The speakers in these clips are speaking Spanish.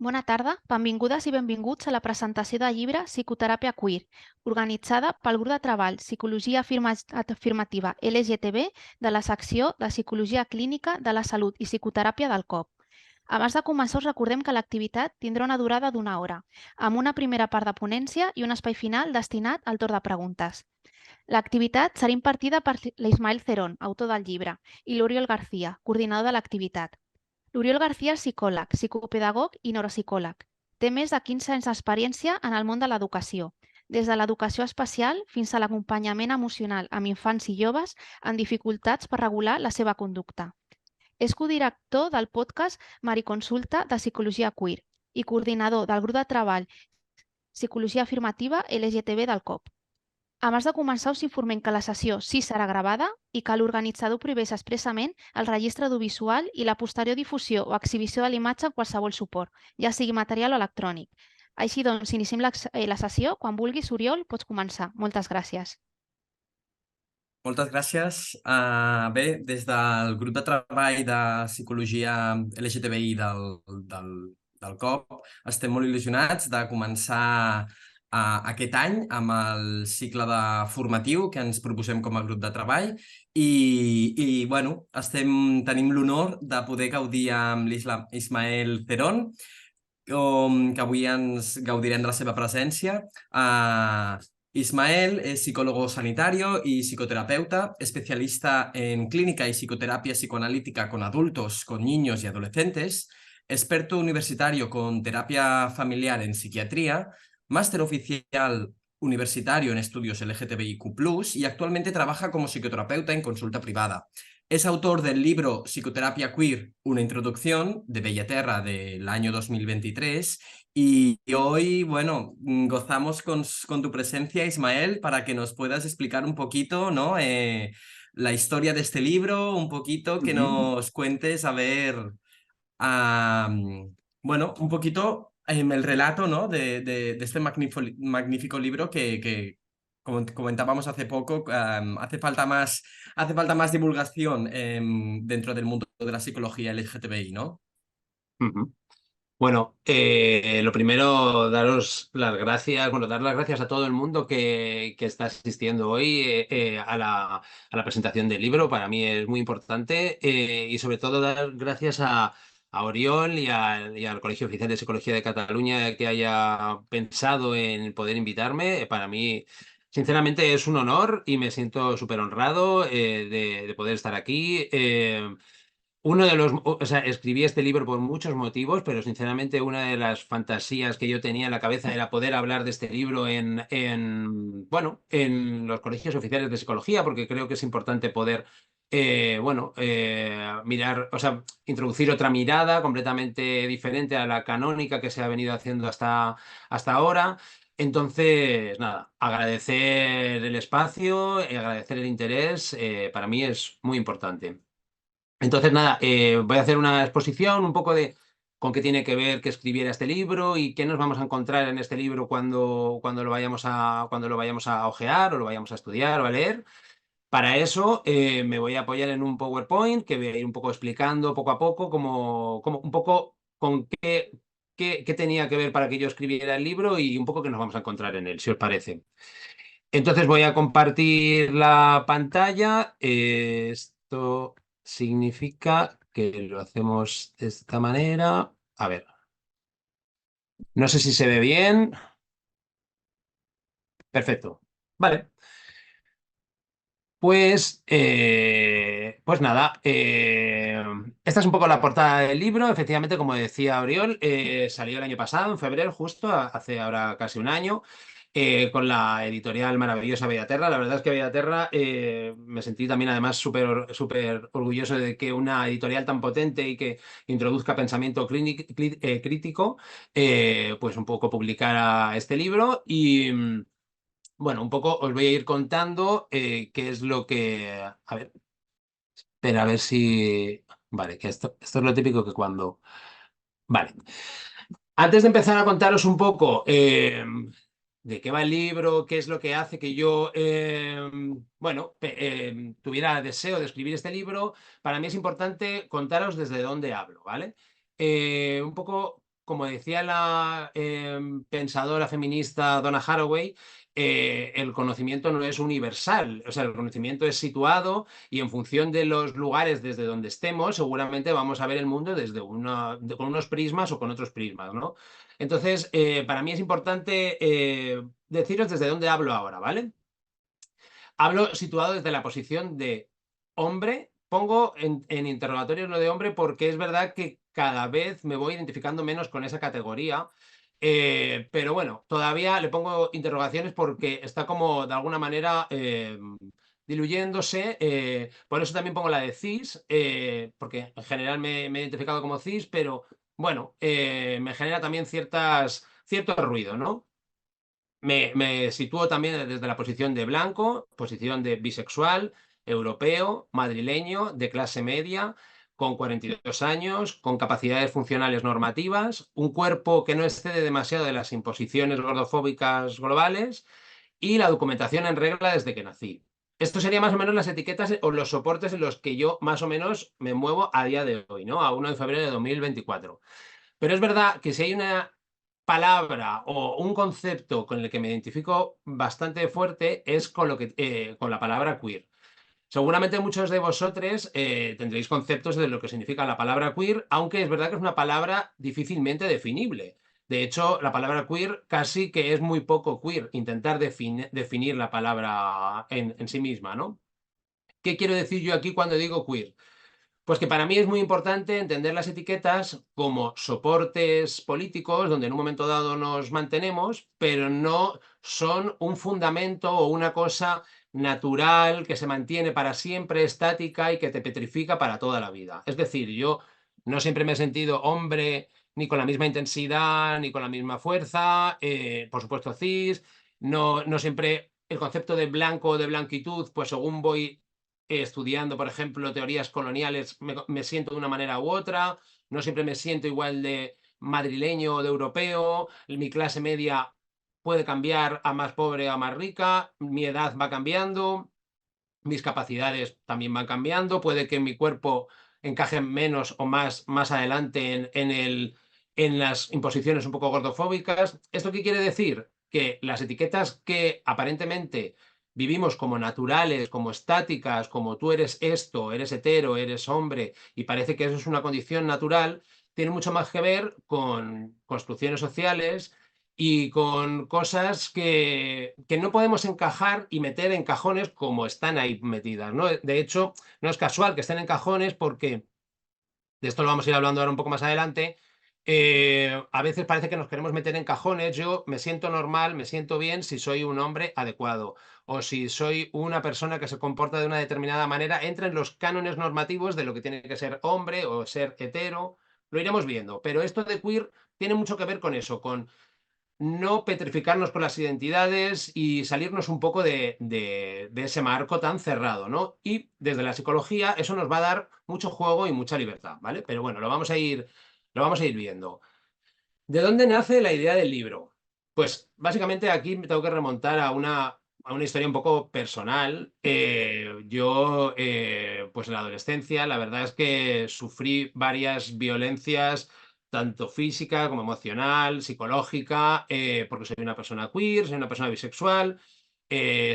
Bona tarda, benvingudes i benvinguts a la presentació del llibre Psicoteràpia Queer, organitzada pel grup de treball Psicologia Afirmativa LGTB de la secció de Psicologia Clínica de la Salut i Psicoteràpia del COP. Abans de començar, us recordem que l'activitat tindrà una durada d'1 hora, amb una primera part de ponència i un espai final destinat al torn de preguntes. L'activitat serà impartida per l'Ismael Cerón, autor del llibre, i l'Oriol García, coordinador de l'activitat. L'Oriol García és psicòleg, psicopedagog i neuropsicòleg. Té més de 15 anys d'experiència en el món de l'educació, des de l'educació especial fins a l'acompanyament emocional amb infants i joves amb dificultats per regular la seva conducta. És codirector del podcast Mariconsulta de Psicologia Queer i coordinador del grup de treball Psicologia Afirmativa LGTB del COP. Abans de començar, us informem que la sessió sí serà gravada i que l'organitzador prohibeix expressament el registre audiovisual i la posterior difusió o exhibició de l'imatge en qualsevol suport, ja sigui material o electrònic. Així doncs, iniciem la sessió. Quan vulguis, Oriol, pots començar. Moltes gràcies. Moltes gràcies. Bé, des del grup de treball de psicologia LGTBI del COP estem molt il·lusionats de començar aquest any amb el cicle formatiu que ens proposem com a grup de treball i bueno, tenim l'honor de poder gaudir amb l'Ismael Cerón, que avui ens gaudirem de la seva presència. Ismael es psicólogo sanitario y psicoterapeuta, especialista en clínica y psicoterapia psicoanalítica con adultos, con niños y adolescentes, experto universitario con terapia familiar en psiquiatría, máster oficial universitario en estudios LGTBIQ+, y actualmente trabaja como psicoterapeuta en consulta privada. Es autor del libro Psicoterapia Queer, una introducción, de Bellaterra del año 2023, y hoy, bueno, gozamos con tu presencia, Ismael, para que nos puedas explicar un poquito, ¿no? La historia de este libro, un poquito, que nos cuentes, a ver, bueno, un poquito el relato, ¿no? de este magnífico libro que, como comentábamos hace poco, hace falta más divulgación dentro del mundo de la psicología LGTBI, ¿no? Bueno, lo primero, daros las gracias, bueno, dar las gracias a todo el mundo que está asistiendo hoy a la presentación del libro. Para mí es muy importante y sobre todo dar gracias a Oriol y al Colegio Oficial de Psicología de Cataluña que haya pensado en poder invitarme. Para mí, sinceramente, es un honor y me siento súper honrado de poder estar aquí. O sea, escribí este libro por muchos motivos, pero sinceramente una de las fantasías que yo tenía en la cabeza era poder hablar de este libro bueno, en los colegios oficiales de psicología, porque creo que es importante poder, mirar, o sea, introducir otra mirada completamente diferente a la canónica que se ha venido haciendo hasta ahora. Entonces, nada, agradecer el espacio, agradecer el interés, para mí es muy importante. Entonces, nada, voy a hacer una exposición un poco de con qué tiene que ver que escribiera este libro y qué nos vamos a encontrar en este libro cuando cuando lo vayamos a hojear o lo vayamos a estudiar o a leer. Para eso me voy a apoyar en un PowerPoint que voy a ir un poco explicando poco a poco un poco con qué tenía que ver para que yo escribiera el libro y un poco qué nos vamos a encontrar en él, si os parece. Entonces voy a compartir la pantalla. Esto significa que lo hacemos de esta manera. A ver, no sé si se ve bien. Perfecto. Vale. Pues nada, esta es un poco la portada del libro. Efectivamente, como decía Oriol, salió el año pasado, en febrero, justo, hace ahora casi un año, con la editorial maravillosa Bellaterra. La verdad es que Bellaterra, me sentí también además súper orgulloso de que una editorial tan potente y que introduzca pensamiento crítico, pues un poco publicara este libro y... Bueno, un poco os voy a ir contando qué es lo que... A ver, espera, a ver si... Vale, que esto es lo típico que cuando... Vale. Antes de empezar a contaros un poco de qué va el libro, qué es lo que hace que yo, tuviera deseo de escribir este libro, para mí es importante contaros desde dónde hablo, ¿vale? Un poco como decía la pensadora feminista Donna Haraway, el conocimiento no es universal, o sea, el conocimiento es situado y en función de los lugares desde donde estemos, seguramente vamos a ver el mundo desde con unos prismas o con otros prismas, ¿no? Entonces, para mí es importante deciros desde dónde hablo ahora, ¿vale? Hablo situado desde la posición de hombre. Pongo en interrogatorios lo de hombre porque es verdad que cada vez me voy identificando menos con esa categoría. Pero bueno, todavía le pongo interrogaciones porque está como de alguna manera diluyéndose. Por eso también pongo la de cis, porque en general me he identificado como cis, pero bueno, me genera también cierto ruido, ¿no? Me sitúo también desde la posición de blanco, posición de bisexual, europeo, madrileño, de clase media, con 42 años, con capacidades funcionales normativas, un cuerpo que no excede demasiado de las imposiciones gordofóbicas globales y la documentación en regla desde que nací. Esto sería más o menos las etiquetas o los soportes en los que yo más o menos me muevo a día de hoy, ¿no? A 1 de febrero de 2024. Pero es verdad que si hay una palabra o un concepto con el que me identifico bastante fuerte es con la palabra queer. Seguramente muchos de vosotros tendréis conceptos de lo que significa la palabra queer, aunque es verdad que es una palabra difícilmente definible. De hecho, la palabra queer casi que es muy poco queer, intentar definir la palabra en sí misma, ¿no? ¿Qué quiero decir yo aquí cuando digo queer? Pues que para mí es muy importante entender las etiquetas como soportes políticos donde en un momento dado nos mantenemos, pero no son un fundamento o una cosa natural que se mantiene para siempre, estática y que te petrifica para toda la vida. Es decir, yo no siempre me he sentido hombre ni con la misma intensidad, ni con la misma fuerza, por supuesto cis, no siempre el concepto de blanco o de blanquitud, pues según voy estudiando, por ejemplo, teorías coloniales, me siento de una manera u otra, no siempre me siento igual de madrileño o de europeo, mi clase media puede cambiar a más pobre o a más rica, mi edad va cambiando, mis capacidades también van cambiando, puede que mi cuerpo encaje menos o más adelante en las imposiciones un poco gordofóbicas. ¿Esto qué quiere decir? Que las etiquetas que aparentemente vivimos como naturales, como estáticas, como tú eres esto, eres hetero, eres hombre, y parece que eso es una condición natural, tiene mucho más que ver con construcciones sociales y con cosas que no podemos encajar y meter en cajones como están ahí metidas, ¿no? De hecho, no es casual que estén en cajones porque, de esto lo vamos a ir hablando ahora un poco más adelante, a veces parece que nos queremos meter en cajones. Yo me siento normal, me siento bien si soy un hombre adecuado o si soy una persona que se comporta de una determinada manera, entra en los cánones normativos de lo que tiene que ser hombre o ser hetero, lo iremos viendo, pero esto de queer tiene mucho que ver con eso, con no petrificarnos con las identidades y salirnos un poco de ese marco tan cerrado, ¿no? Y desde la psicología eso nos va a dar mucho juego y mucha libertad, ¿vale? Pero bueno, lo vamos a ir viendo. ¿De dónde nace la idea del libro? Pues básicamente aquí me tengo que remontar a una historia un poco personal. Yo, pues en la adolescencia, la verdad es que sufrí varias violencias, tanto física como emocional, psicológica, porque soy una persona queer, soy una persona bisexual,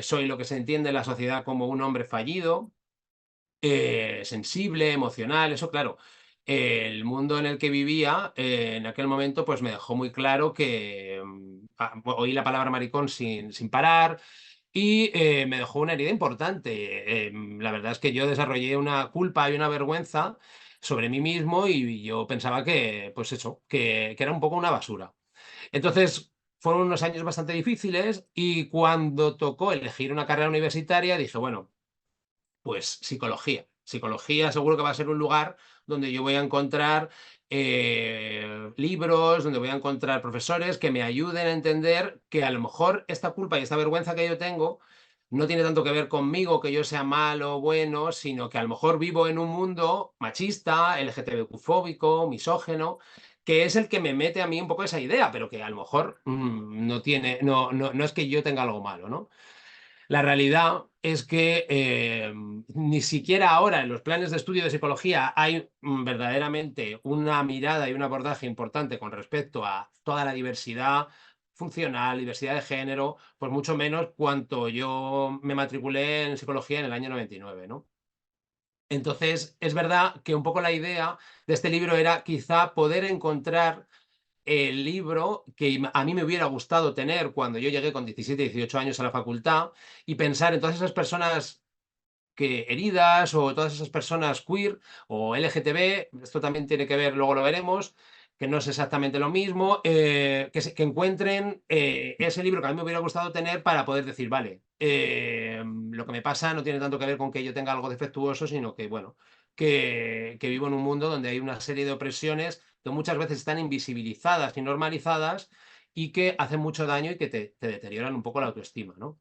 soy lo que se entiende en la sociedad como un hombre fallido, sensible, emocional, eso claro. El mundo en el que vivía en aquel momento pues me dejó muy claro que oí la palabra maricón sin parar y me dejó una herida importante. La verdad es que yo desarrollé una culpa y una vergüenza sobre mí mismo y yo pensaba que, pues eso, que era un poco una basura. Entonces, fueron unos años bastante difíciles y cuando tocó elegir una carrera universitaria dije, bueno, pues psicología. Psicología seguro que va a ser un lugar donde yo voy a encontrar libros, donde voy a encontrar profesores que me ayuden a entender que a lo mejor esta culpa y esta vergüenza que yo tengo no tiene tanto que ver conmigo, que yo sea malo o bueno, sino que a lo mejor vivo en un mundo machista, LGTBQ-fóbico, misógeno, que es el que me mete a mí un poco esa idea, pero que a lo mejor no es que yo tenga algo malo, ¿no? La realidad es que ni siquiera ahora en los planes de estudio de psicología hay verdaderamente una mirada y un abordaje importante con respecto a toda la diversidad funcional, diversidad de género, pues mucho menos cuanto yo me matriculé en psicología en el año 99, ¿no? Entonces, es verdad que un poco la idea de este libro era quizá poder encontrar el libro que a mí me hubiera gustado tener cuando yo llegué con 17, 18 años a la facultad y pensar en todas esas personas que heridas o todas esas personas queer o LGTB, esto también tiene que ver, luego lo veremos, que no es exactamente lo mismo, que encuentren ese libro que a mí me hubiera gustado tener para poder decir, vale, lo que me pasa no tiene tanto que ver con que yo tenga algo defectuoso, sino que, bueno, que vivo en un mundo donde hay una serie de opresiones que muchas veces están invisibilizadas y normalizadas y que hacen mucho daño y que te deterioran un poco la autoestima, ¿no?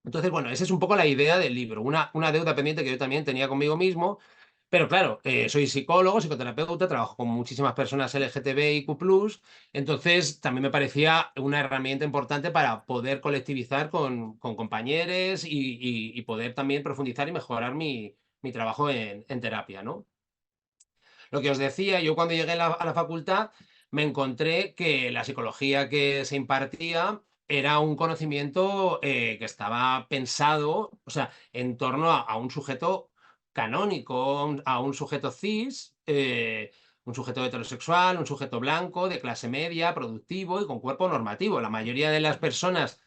Entonces, bueno, esa es un poco la idea del libro, una deuda pendiente que yo también tenía conmigo mismo, pero claro, soy psicólogo, psicoterapeuta, trabajo con muchísimas personas LGTBIQ+, entonces también me parecía una herramienta importante para poder colectivizar con compañeros y poder también profundizar y mejorar mi trabajo en terapia, ¿no? Lo que os decía, yo cuando llegué a la facultad me encontré que la psicología que se impartía era un conocimiento que estaba pensado, o sea, en torno a un sujeto canónico, a un sujeto cis, un sujeto heterosexual, un sujeto blanco, de clase media, productivo y con cuerpo normativo. La mayoría de las personas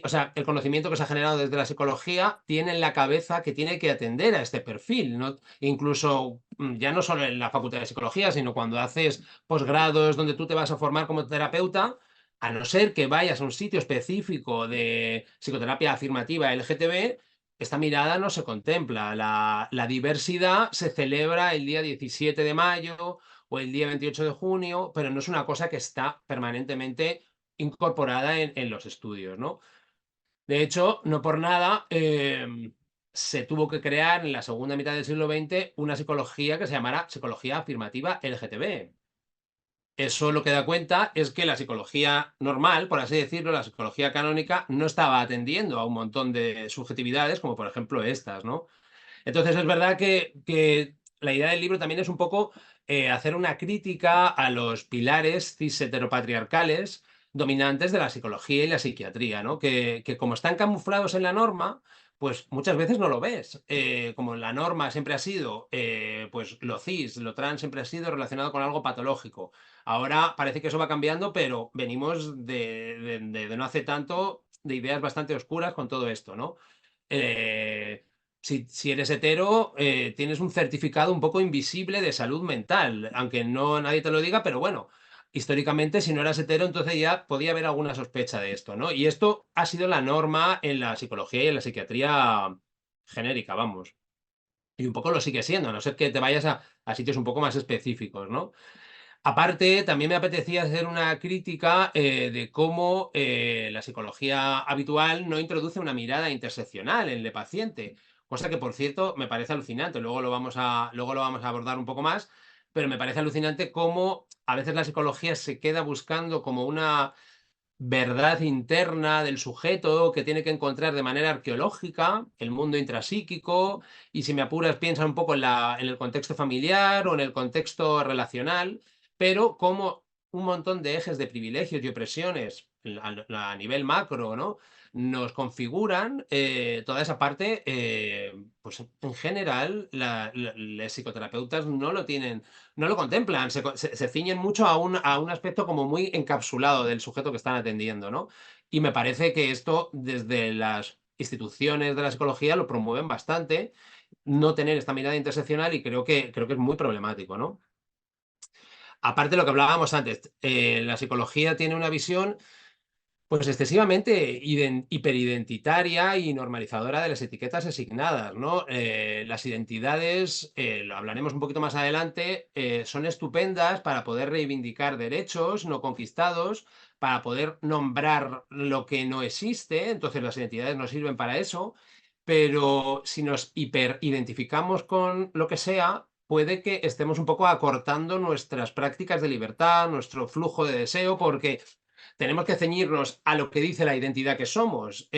o sea, el conocimiento que se ha generado desde la psicología tiene en la cabeza que tiene que atender a este perfil, ¿no? Incluso ya no solo en la facultad de psicología, sino cuando haces posgrados donde tú te vas a formar como terapeuta, a no ser que vayas a un sitio específico de psicoterapia afirmativa LGTB, esta mirada no se contempla. La diversidad se celebra el día 17 de mayo o el día 28 de junio, pero no es una cosa que está permanentemente incorporada en los estudios, ¿no? De hecho, no por nada se tuvo que crear en la segunda mitad del siglo XX una psicología que se llamara psicología afirmativa LGTB. Eso lo que da cuenta es que la psicología normal, por así decirlo, la psicología canónica, no estaba atendiendo a un montón de subjetividades, como por ejemplo estas, ¿no? Entonces es verdad que la idea del libro también es un poco hacer una crítica a los pilares cis heteropatriarcales dominantes de la psicología y la psiquiatría, ¿no? Que como están camuflados en la norma, pues muchas veces no lo ves. Como la norma siempre ha sido, pues lo cis, lo trans siempre ha sido relacionado con algo patológico. Ahora parece que eso va cambiando, pero venimos de no hace tanto de ideas bastante oscuras con todo esto, ¿no? Si eres hetero, tienes un certificado un poco invisible de salud mental, aunque no nadie te lo diga, pero bueno, históricamente si no eras hetero, entonces ya podía haber alguna sospecha de esto, ¿no? Y esto ha sido la norma en la psicología y en la psiquiatría genérica, vamos. Y un poco lo sigue siendo, a no ser que te vayas a sitios un poco más específicos, ¿no? Aparte, también me apetecía hacer una crítica de cómo la psicología habitual no introduce una mirada interseccional en el paciente, cosa que, por cierto, me parece alucinante. Luego lo vamos a abordar un poco más, pero me parece alucinante cómo a veces la psicología se queda buscando como una verdad interna del sujeto que tiene que encontrar de manera arqueológica, el mundo intrapsíquico, y si me apuras piensa un poco en el contexto familiar o en el contexto relacional, pero como un montón de ejes de privilegios y opresiones a nivel macro, ¿no? Nos configuran toda esa parte, pues en general los psicoterapeutas no lo tienen, no lo contemplan, se ciñen mucho a un aspecto como muy encapsulado del sujeto que están atendiendo, ¿no? Y me parece que esto desde las instituciones de la psicología lo promueven bastante, no tener esta mirada interseccional y creo que es muy problemático, ¿no? Aparte de lo que hablábamos antes, la psicología tiene una visión pues excesivamente hiperidentitaria y normalizadora de las etiquetas asignadas, ¿no? Las identidades, lo hablaremos un poquito más adelante, son estupendas para poder reivindicar derechos no conquistados, para poder nombrar lo que no existe, entonces las identidades nos sirven para eso, pero si nos hiperidentificamos con lo que sea, puede que estemos un poco acortando nuestras prácticas de libertad, nuestro flujo de deseo, porque tenemos que ceñirnos a lo que dice la identidad que somos.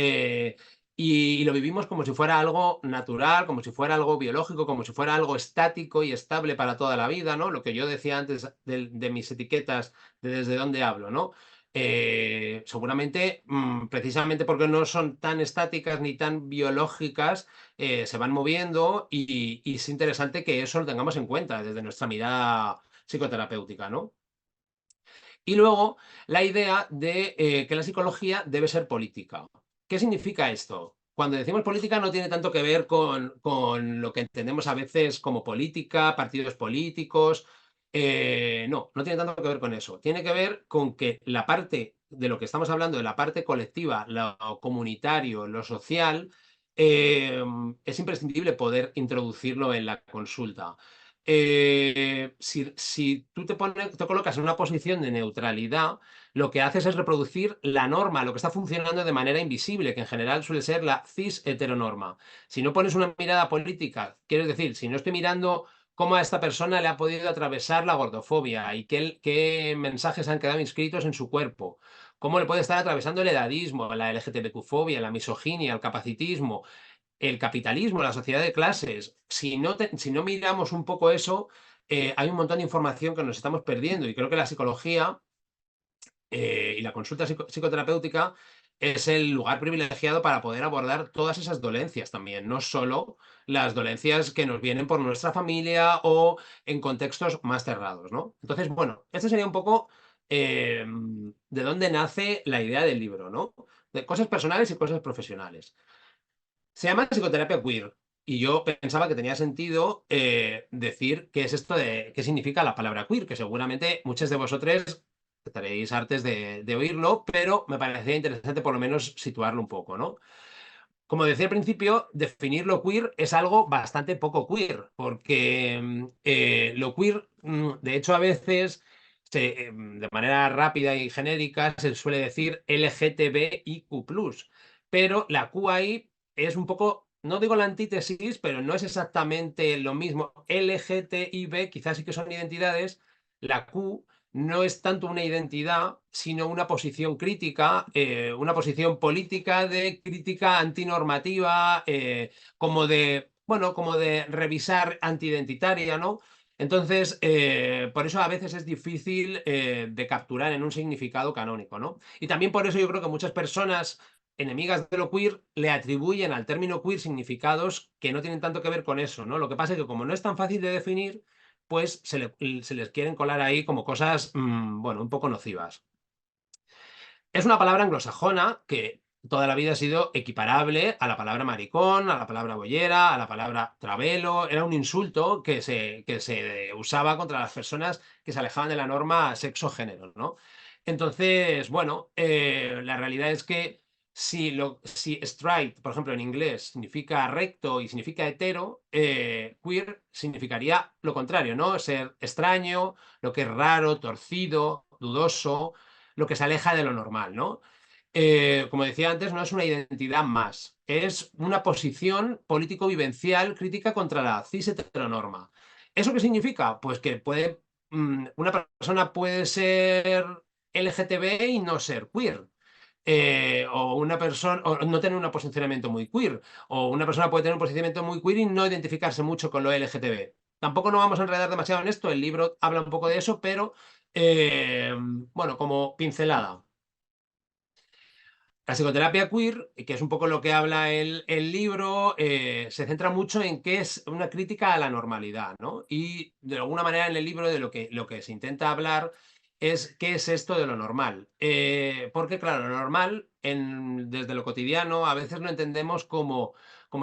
Y lo vivimos como si fuera algo natural, como si fuera algo biológico, como si fuera algo estático y estable para toda la vida, ¿no? Lo que yo decía antes de mis etiquetas, de desde dónde hablo, ¿no? Seguramente, precisamente porque no son tan estáticas ni tan biológicas, se van moviendo y es interesante que eso lo tengamos en cuenta desde nuestra mirada psicoterapéutica, ¿no? Y luego la idea de que la psicología debe ser política. ¿Qué significa esto? Cuando decimos política no tiene tanto que ver con lo que entendemos a veces como política, partidos políticos. No, no tiene tanto que ver con eso. Tiene que ver con que la parte de lo que estamos hablando, de la parte colectiva, lo comunitario, lo social, es imprescindible poder introducirlo en la consulta. Si tú te colocas en una posición de neutralidad, lo que haces es reproducir la norma, lo que está funcionando de manera invisible, que en general suele ser la cis heteronorma. Si no pones una mirada política, quiero decir, si no estoy mirando cómo a esta persona le ha podido atravesar la gordofobia y qué mensajes han quedado inscritos en su cuerpo, cómo le puede estar atravesando el edadismo, la LGTBQ-fobia, la misoginia, el capacitismo, el capitalismo, la sociedad de clases, si no miramos un poco eso, hay un montón de información que nos estamos perdiendo y creo que la psicología y la consulta psicoterapéutica es el lugar privilegiado para poder abordar todas esas dolencias también, no solo las dolencias que nos vienen por nuestra familia o en contextos más cerrados, ¿no? Entonces, bueno, este sería un poco de dónde nace la idea del libro, ¿no? De cosas personales y cosas profesionales. Se llama psicoterapia queer. Y yo pensaba que tenía sentido decir qué es esto de qué significa la palabra queer, que seguramente muchos de vosotros estaréis hartes de oírlo, pero me parecía interesante por lo menos situarlo un poco, ¿no? Como decía al principio, definir lo queer es algo bastante poco queer, porque lo queer, de hecho, a veces, de manera rápida y genérica, se suele decir LGTBIQ+, pero la Q ahí es un poco, no digo la antítesis, pero no es exactamente lo mismo. LGTBI quizás sí que son identidades, la Q no es tanto una identidad, sino una posición crítica, una posición política de crítica antinormativa, bueno, como de revisar antiidentitaria, ¿no? Entonces, por eso a veces es difícil de capturar en un significado canónico, ¿no? Y también por eso yo creo que muchas personas enemigas de lo queer le atribuyen al término queer significados que no tienen tanto que ver con eso, ¿no? Lo que pasa es que como no es tan fácil de definir, pues se les quieren colar ahí como cosas, bueno, un poco nocivas. Es una palabra anglosajona que toda la vida ha sido equiparable a la palabra maricón, a la palabra bollera, a la palabra travelo. Era un insulto que se usaba contra las personas que se alejaban de la norma sexo-género, ¿no? Entonces, bueno, la realidad es que si straight, por ejemplo, en inglés significa recto y significa hetero, queer significaría lo contrario, ¿no? Ser extraño, lo que es raro, torcido, dudoso, lo que se aleja de lo normal, ¿no? Como decía antes, no es una identidad más, es una posición político-vivencial crítica contra la cis heteronorma. ¿Eso qué significa? Pues que una persona puede ser LGTB y no ser queer. O una persona, o no tener un posicionamiento muy queer, o una persona puede tener un posicionamiento muy queer y no identificarse mucho con lo LGTB. Tampoco nos vamos a enredar demasiado en esto, el libro habla un poco de eso, pero bueno, como pincelada. La psicoterapia queer, que es un poco lo que habla el libro, se centra mucho en qué es una crítica a la normalidad, ¿no? Y de alguna manera en el libro de lo que se intenta hablar es qué es esto de lo normal. Porque claro, lo normal desde lo cotidiano a veces lo entendemos como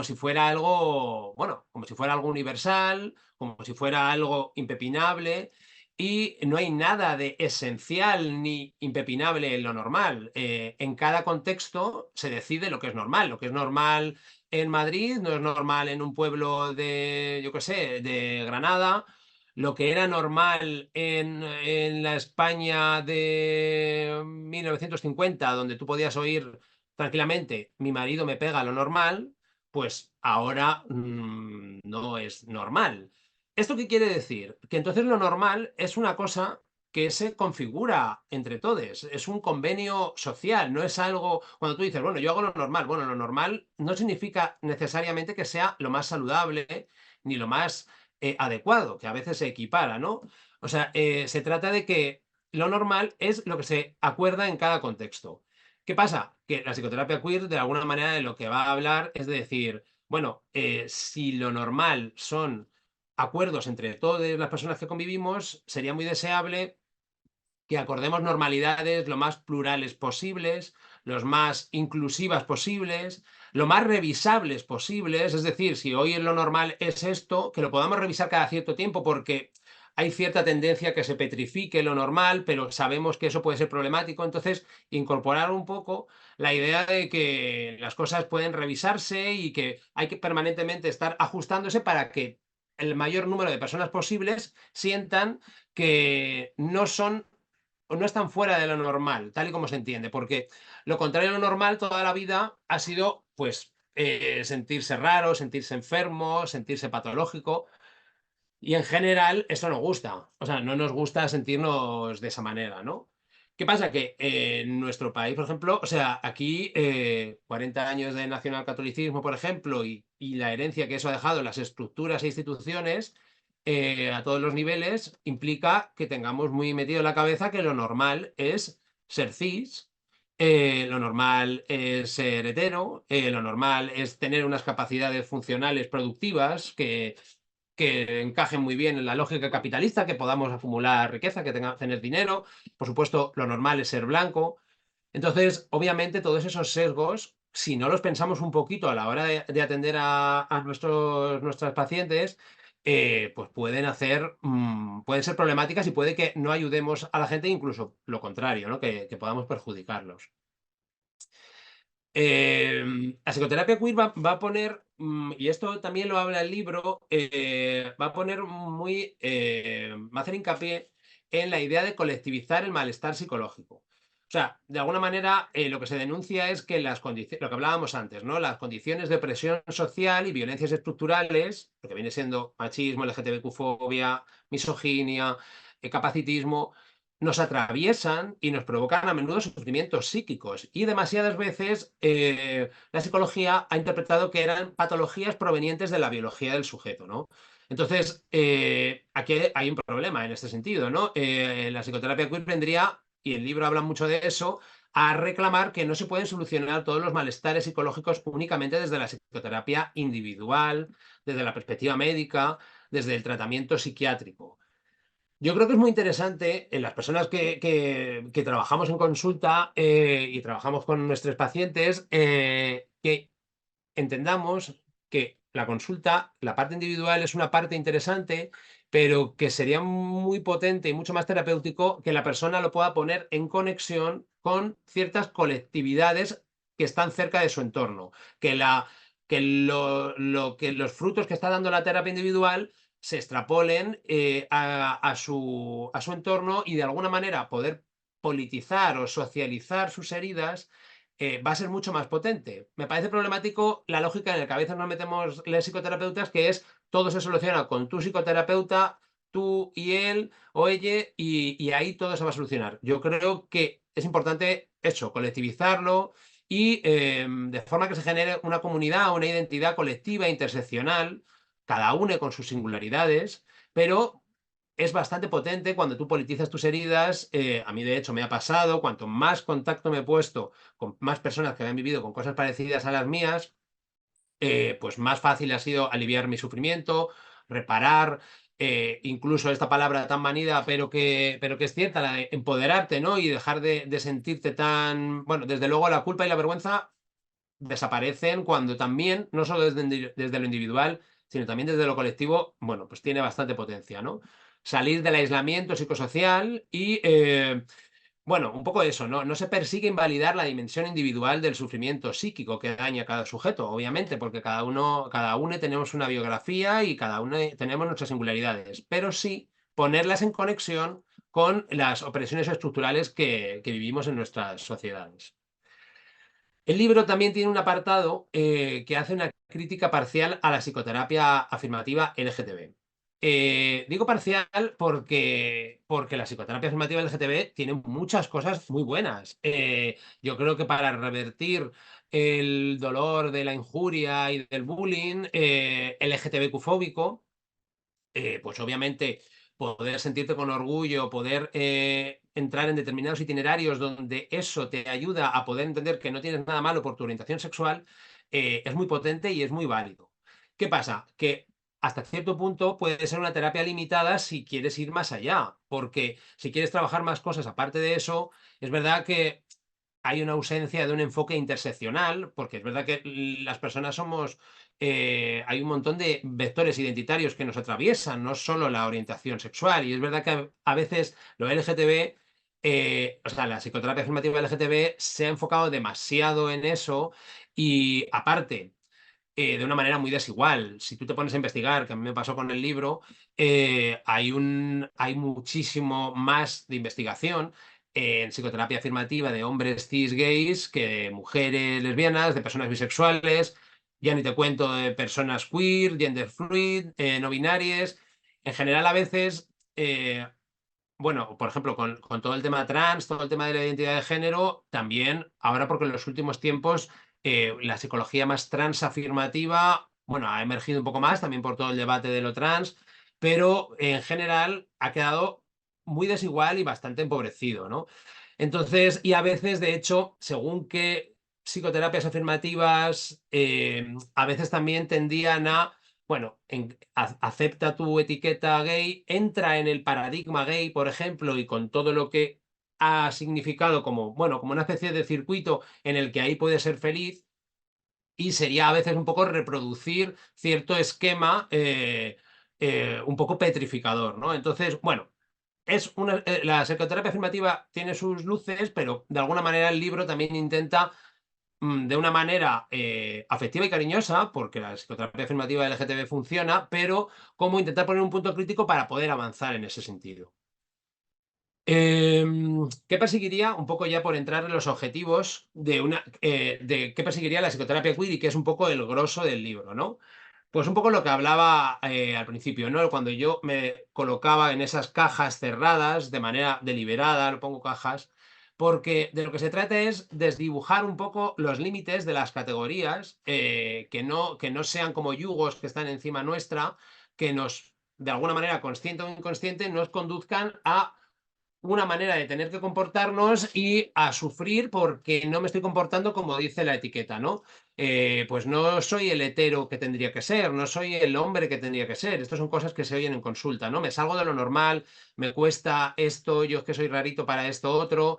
si fuera algo, bueno, como si fuera algo universal, como si fuera algo impepinable. Y no hay nada de esencial ni impepinable en lo normal. En cada contexto se decide lo que es normal. Lo que es normal en Madrid no es normal en un pueblo de, yo qué sé, de Granada. Lo que era normal en la España de 1950, donde tú podías oír tranquilamente, mi marido me pega lo normal, pues ahora no es normal. ¿Esto qué quiere decir? Que entonces lo normal es una cosa que se configura entre todos. Es un convenio social, no es algo... Cuando tú dices, bueno, yo hago lo normal, bueno, lo normal no significa necesariamente que sea lo más saludable ni lo más adecuado, que a veces se equipara, ¿no? O sea, se trata de que lo normal es lo que se acuerda en cada contexto. ¿Qué pasa? Que la psicoterapia queer, de alguna manera, de lo que va a hablar es de decir, bueno, si lo normal son acuerdos entre todas las personas que convivimos, sería muy deseable que acordemos normalidades lo más plurales posibles, los más inclusivas posibles, lo más revisables posibles. Es decir, si hoy lo normal es esto, que lo podamos revisar cada cierto tiempo, porque hay cierta tendencia a que se petrifique lo normal, pero sabemos que eso puede ser problemático. Entonces, incorporar un poco la idea de que las cosas pueden revisarse y que hay que permanentemente estar ajustándose para que el mayor número de personas posibles sientan que no son o no están fuera de lo normal, tal y como se entiende, porque lo contrario a lo normal toda la vida ha sido, pues, sentirse raro, sentirse enfermo, sentirse patológico, y en general eso nos gusta, o sea, no nos gusta sentirnos de esa manera, ¿no? ¿Qué pasa? Que en nuestro país, por ejemplo, o sea, aquí 40 años de nacionalcatolicismo, por ejemplo, y la herencia que eso ha dejado en las estructuras e instituciones a todos los niveles, implica que tengamos muy metido en la cabeza que lo normal es ser cis, lo normal es ser hetero, lo normal es tener unas capacidades funcionales productivas que encajen muy bien en la lógica capitalista, que podamos acumular riqueza, que tener dinero. Por supuesto, lo normal es ser blanco. Entonces, obviamente, todos esos sesgos, si no los pensamos un poquito a la hora de atender a nuestras pacientes, pues pueden ser problemáticas y puede que no ayudemos a la gente, incluso lo contrario, ¿no? Que podamos perjudicarlos. La psicoterapia queer va a poner, y esto también lo habla el libro, va a poner va a hacer hincapié en la idea de colectivizar el malestar psicológico. O sea, de alguna manera lo que se denuncia es que las condiciones, lo que hablábamos antes, ¿no? Las condiciones de presión social y violencias estructurales, lo que viene siendo machismo, LGTBQ-fobia, misoginia, capacitismo, nos atraviesan y nos provocan a menudo sufrimientos psíquicos. Y demasiadas veces la psicología ha interpretado que eran patologías provenientes de la biología del sujeto, ¿no? Entonces, aquí hay un problema en este sentido, ¿no? La psicoterapia queer vendría, y el libro habla mucho de eso, a reclamar que no se pueden solucionar todos los malestares psicológicos únicamente desde la psicoterapia individual, desde la perspectiva médica, desde el tratamiento psiquiátrico. Yo creo que es muy interesante en las personas que trabajamos en consulta y trabajamos con nuestros pacientes que entendamos que la consulta, la parte individual es una parte interesante, pero que sería muy potente y mucho más terapéutico que la persona lo pueda poner en conexión con ciertas colectividades que están cerca de su entorno, que los frutos que está dando la terapia individual se extrapolen a su entorno y de alguna manera poder politizar o socializar sus heridas va a ser mucho más potente. Me parece problemático la lógica en la que a veces nos metemos los psicoterapeutas, que es todo se soluciona con tu psicoterapeuta, tú y él o ella, y ahí todo se va a solucionar. Yo creo que es importante eso, colectivizarlo y de forma que se genere una comunidad, una identidad colectiva, interseccional, cada uno con sus singularidades, pero es bastante potente cuando tú politizas tus heridas. A mí, de hecho, me ha pasado, cuanto más contacto me he puesto con más personas que han vivido con cosas parecidas a las mías, pues más fácil ha sido aliviar mi sufrimiento, reparar, incluso esta palabra tan manida, pero que es cierta, la de empoderarte, ¿no? Y dejar de sentirte tan... Bueno, desde luego la culpa y la vergüenza desaparecen cuando también, no solo desde lo individual, sino también desde lo colectivo, bueno, pues tiene bastante potencia, ¿no? Salir del aislamiento psicosocial y, bueno, un poco eso, ¿no? No se persigue invalidar la dimensión individual del sufrimiento psíquico que daña a cada sujeto, obviamente, porque cada uno tenemos una biografía y cada uno tenemos nuestras singularidades, pero sí ponerlas en conexión con las opresiones estructurales que vivimos en nuestras sociedades. El libro también tiene un apartado que hace una crítica parcial a la psicoterapia afirmativa LGTB. Digo parcial porque la psicoterapia afirmativa LGTB tiene muchas cosas muy buenas. Yo creo que para revertir el dolor de la injuria y del bullying LGTBQ-fóbico, pues obviamente poder sentirte con orgullo, poder entrar en determinados itinerarios donde eso te ayuda a poder entender que no tienes nada malo por tu orientación sexual, es muy potente y es muy válido. ¿Qué pasa? Que hasta cierto punto puede ser una terapia limitada si quieres ir más allá, porque si quieres trabajar más cosas aparte de eso, es verdad que hay una ausencia de un enfoque interseccional, porque es verdad que las personas somos, hay un montón de vectores identitarios que nos atraviesan, no solo la orientación sexual, y es verdad que a veces lo LGTB, o sea, la psicoterapia afirmativa LGTB se ha enfocado demasiado en eso y aparte, de una manera muy desigual. Si tú te pones a investigar, que a mí me pasó con el libro, hay muchísimo más de investigación en psicoterapia afirmativa de hombres cis gays que de mujeres lesbianas, de personas bisexuales, ya ni te cuento de personas queer, gender fluid, no binarias. En general, a veces, bueno, por ejemplo, con todo el tema trans, todo el tema de la identidad de género, también ahora porque en los últimos tiempos la psicología más transafirmativa, bueno, ha emergido un poco más también por todo el debate de lo trans, pero en general ha quedado muy desigual y bastante empobrecido, ¿no? Entonces, y a veces, de hecho, según qué psicoterapias afirmativas, a veces también tendían a bueno, acepta tu etiqueta gay, entra en el paradigma gay, por ejemplo, y con todo lo que ha significado como, bueno, como una especie de circuito en el que ahí puede ser feliz, y sería a veces un poco reproducir cierto esquema un poco petrificador, ¿no? Entonces, bueno, la psicoterapia afirmativa tiene sus luces, pero de alguna manera el libro también intenta de una manera afectiva y cariñosa, porque la psicoterapia afirmativa LGTB funciona, pero cómo intentar poner un punto crítico para poder avanzar en ese sentido. ¿Qué perseguiría? Un poco ya por entrar en los objetivos de qué perseguiría la psicoterapia queer y que es un poco el grosso del libro, ¿no? Pues un poco lo que hablaba al principio, ¿no? Cuando yo me colocaba en esas cajas cerradas de manera deliberada, lo pongo cajas, porque de lo que se trata es desdibujar un poco los límites de las categorías, que no sean como yugos que están encima nuestra, que nos, de alguna manera, consciente o inconsciente, nos conduzcan a una manera de tener que comportarnos y a sufrir porque no me estoy comportando como dice la etiqueta, ¿no? Pues no soy el hetero que tendría que ser, no soy el hombre que tendría que ser. Estas son cosas que se oyen en consulta, ¿no? Me salgo de lo normal, me cuesta esto, yo es que soy rarito para esto otro.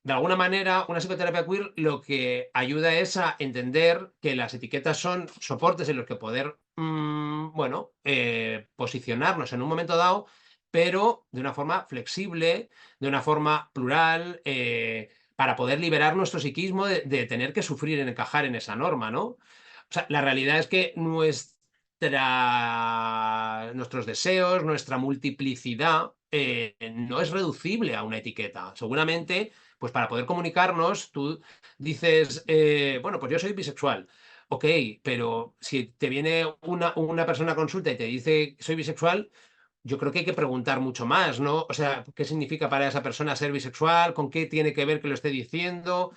De alguna manera, una psicoterapia queer lo que ayuda es a entender que las etiquetas son soportes en los que poder, bueno, posicionarnos en un momento dado, pero de una forma flexible, de una forma plural, para poder liberar nuestro psiquismo de tener que sufrir en encajar en esa norma, ¿no? O sea, la realidad es que nuestros deseos, nuestra multiplicidad, no es reducible a una etiqueta. Seguramente pues para poder comunicarnos, tú dices, bueno, pues yo soy bisexual. Ok, pero si te viene una persona a consulta y te dice soy bisexual, yo creo que hay que preguntar mucho más, ¿no? O sea, ¿qué significa para esa persona ser bisexual? ¿Con qué tiene que ver que lo esté diciendo?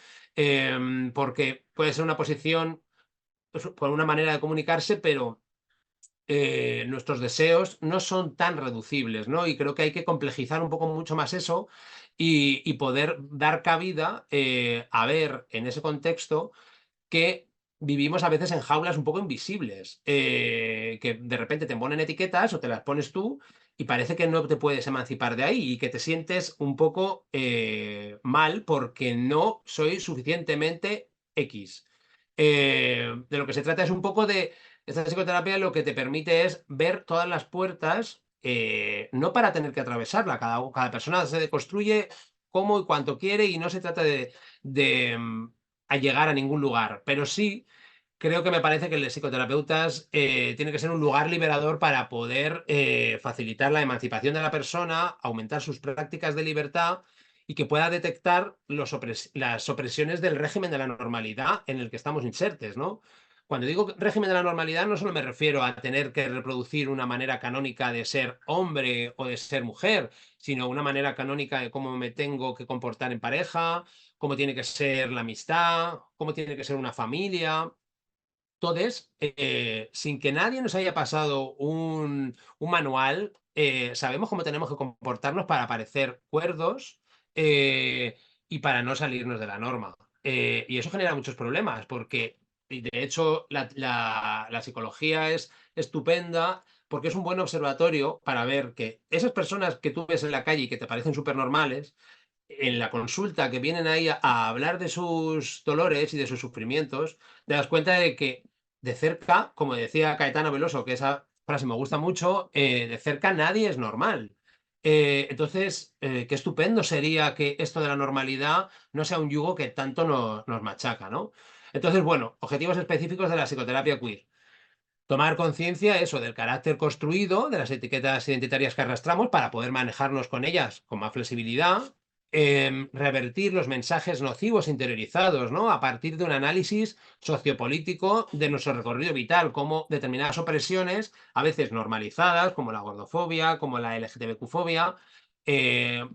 Porque puede ser una posición, pues, por una manera de comunicarse, pero nuestros deseos no son tan reducibles, ¿no? Y creo que hay que complejizar un poco mucho más eso y poder dar cabida a ver en ese contexto que vivimos a veces en jaulas un poco invisibles, que de repente te ponen etiquetas o te las pones tú y parece que no te puedes emancipar de ahí y que te sientes un poco mal porque no soy suficientemente X. De lo que se trata es un poco de esta psicoterapia lo que te permite es ver todas las puertas, no para tener que atravesarla, cada persona se deconstruye cómo y cuánto quiere y no se trata de a llegar a ningún lugar, pero sí creo que me parece que el de psicoterapeutas tiene que ser un lugar liberador para poder facilitar la emancipación de la persona, aumentar sus prácticas de libertad y que pueda detectar las opresiones del régimen de la normalidad en el que estamos insertes, ¿no? cuando digo régimen de la normalidad, no solo me refiero a tener que reproducir una manera canónica de ser hombre o de ser mujer, sino una manera canónica de cómo me tengo que comportar en pareja, cómo tiene que ser la amistad, cómo tiene que ser una familia. Entonces, sin que nadie nos haya pasado un manual, sabemos cómo tenemos que comportarnos para parecer cuerdos y para no salirnos de la norma. Y eso genera muchos problemas, porque y de hecho la psicología es estupenda porque es un buen observatorio para ver que esas personas que tú ves en la calle y que te parecen súper normales, en la consulta que vienen ahí a hablar de sus dolores y de sus sufrimientos, te das cuenta de que de cerca, como decía Caetano Veloso, que esa frase me gusta mucho, de cerca nadie es normal. Entonces, qué estupendo sería que esto de la normalidad no sea un yugo que tanto nos machaca, ¿no? Entonces, bueno, objetivos específicos de la psicoterapia queer. Tomar conciencia, eso, del carácter construido, de las etiquetas identitarias que arrastramos para poder manejarnos con ellas con más flexibilidad. Revertir los mensajes nocivos interiorizados, ¿no? A partir de un análisis sociopolítico de nuestro recorrido vital, como determinadas opresiones, a veces normalizadas, como la gordofobia, como la LGTBQ-fobia.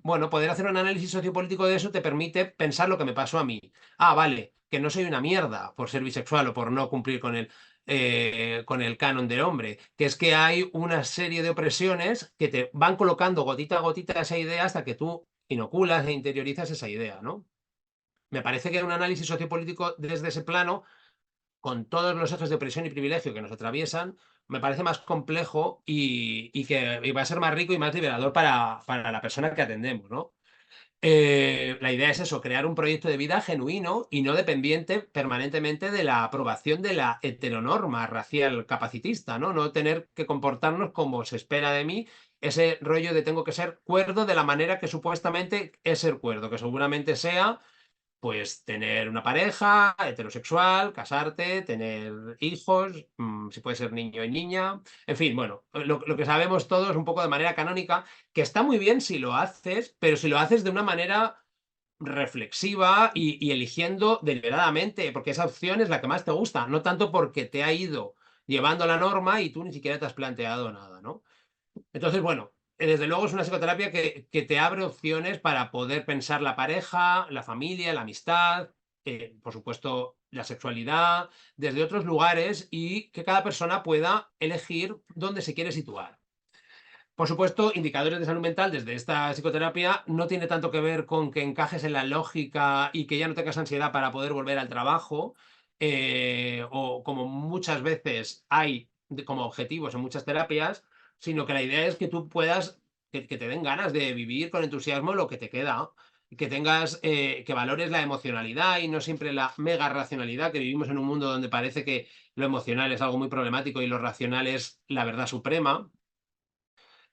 Bueno, poder hacer un análisis sociopolítico de eso te permite pensar lo que me pasó a mí. Ah, vale, que no soy una mierda por ser bisexual o por no cumplir con el canon del hombre, que es que hay una serie de opresiones que te van colocando gotita a gotita esa idea hasta que tú inoculas e interiorizas esa idea, ¿no? Me parece que un análisis sociopolítico desde ese plano, con todos los ejes de opresión y privilegio que nos atraviesan, me parece más complejo y que va a ser más rico y más liberador para la persona que atendemos, ¿no? La idea es eso, crear un proyecto de vida genuino y no dependiente permanentemente de la aprobación de la heteronorma racial capacitista, ¿no? No tener que comportarnos como se espera de mí, ese rollo de tengo que ser cuerdo de la manera que supuestamente es ser cuerdo, que seguramente sea pues tener una pareja heterosexual, casarte, tener hijos, si puede ser niño y niña, en fin, bueno, lo que sabemos todos un poco de manera canónica, que está muy bien si lo haces, pero si lo haces de una manera reflexiva y eligiendo deliberadamente, porque esa opción es la que más te gusta, no tanto porque te ha ido llevando la norma y tú ni siquiera te has planteado nada, ¿no? Entonces, bueno, desde luego es una psicoterapia que te abre opciones para poder pensar la pareja, la familia, la amistad, por supuesto, la sexualidad, desde otros lugares y que cada persona pueda elegir dónde se quiere situar. Por supuesto, indicadores de salud mental desde esta psicoterapia no tiene tanto que ver con que encajes en la lógica y que ya no tengas ansiedad para poder volver al trabajo, o como muchas veces hay como objetivos en muchas terapias, sino que la idea es que tú puedas, que te den ganas de vivir con entusiasmo lo que te queda, que tengas, que valores la emocionalidad y no siempre la mega racionalidad, que vivimos en un mundo donde parece que lo emocional es algo muy problemático y lo racional es la verdad suprema.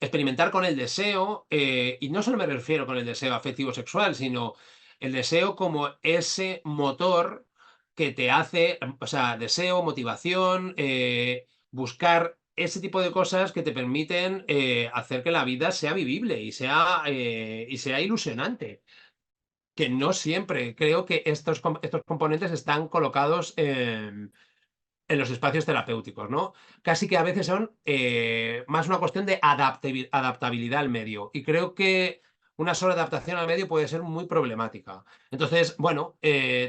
Experimentar con el deseo, y no solo me refiero con el deseo afectivo sexual, sino el deseo como ese motor que te hace, o sea, deseo, motivación, buscar ese tipo de cosas que te permiten hacer que la vida sea vivible y sea ilusionante. Que no siempre creo que estos componentes están colocados en los espacios terapéuticos, ¿no? Casi que a veces son más una cuestión de adaptabilidad al medio. Y creo que una sola adaptación al medio puede ser muy problemática. Entonces, bueno,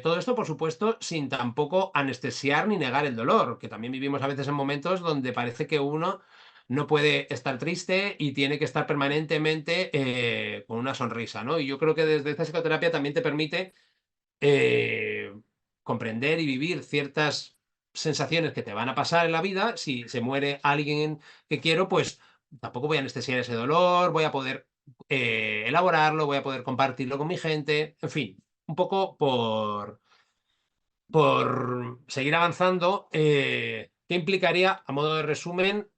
todo esto, por supuesto, sin tampoco anestesiar ni negar el dolor, que también vivimos a veces en momentos donde parece que uno no puede estar triste y tiene que estar permanentemente con una sonrisa, ¿no? Y yo creo que desde esta psicoterapia también te permite eh, comprender y vivir ciertas sensaciones que te van a pasar en la vida. Si se muere alguien que quiero, pues tampoco voy a anestesiar ese dolor, voy a poder elaborarlo, voy a poder compartirlo con mi gente, en fin, un poco por seguir avanzando. ¿Qué implicaría, a modo de resumen,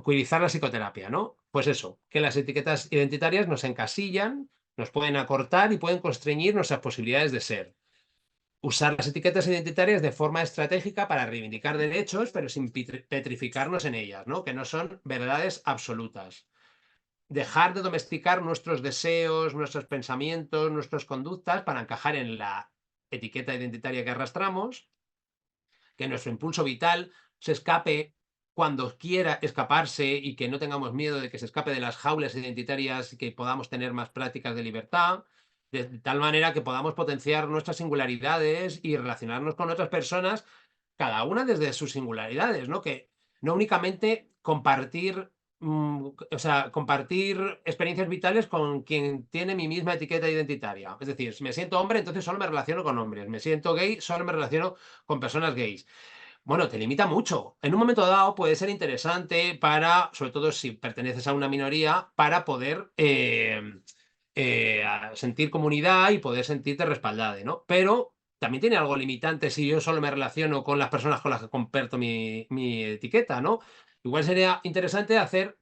cuirizar la psicoterapia, ¿no? Pues eso, que las etiquetas identitarias nos encasillan, nos pueden acortar y pueden constreñir nuestras posibilidades de ser. Usar las etiquetas identitarias de forma estratégica para reivindicar derechos, pero sin petrificarnos en ellas, ¿no? Que no son verdades absolutas. Dejar de domesticar nuestros deseos, nuestros pensamientos, nuestras conductas para encajar en la etiqueta identitaria que arrastramos. que nuestro impulso vital se escape cuando quiera escaparse y que no tengamos miedo de que se escape de las jaulas identitarias y que podamos tener más prácticas de libertad, de tal manera que podamos potenciar nuestras singularidades y relacionarnos con otras personas, cada una desde sus singularidades, ¿no? Que no únicamente compartir, o sea, compartir experiencias vitales con quien tiene mi misma etiqueta identitaria. Es decir, si me siento hombre, entonces solo me relaciono con hombres. Me siento gay, solo me relaciono con personas gays. Bueno, te limita mucho. En un momento dado puede ser interesante para, sobre todo si perteneces a una minoría, para poder sentir comunidad y poder sentirte respaldado, ¿no? Pero también tiene algo limitante si yo solo me relaciono con las personas con las que comparto mi etiqueta, ¿no? Igual sería interesante hacer,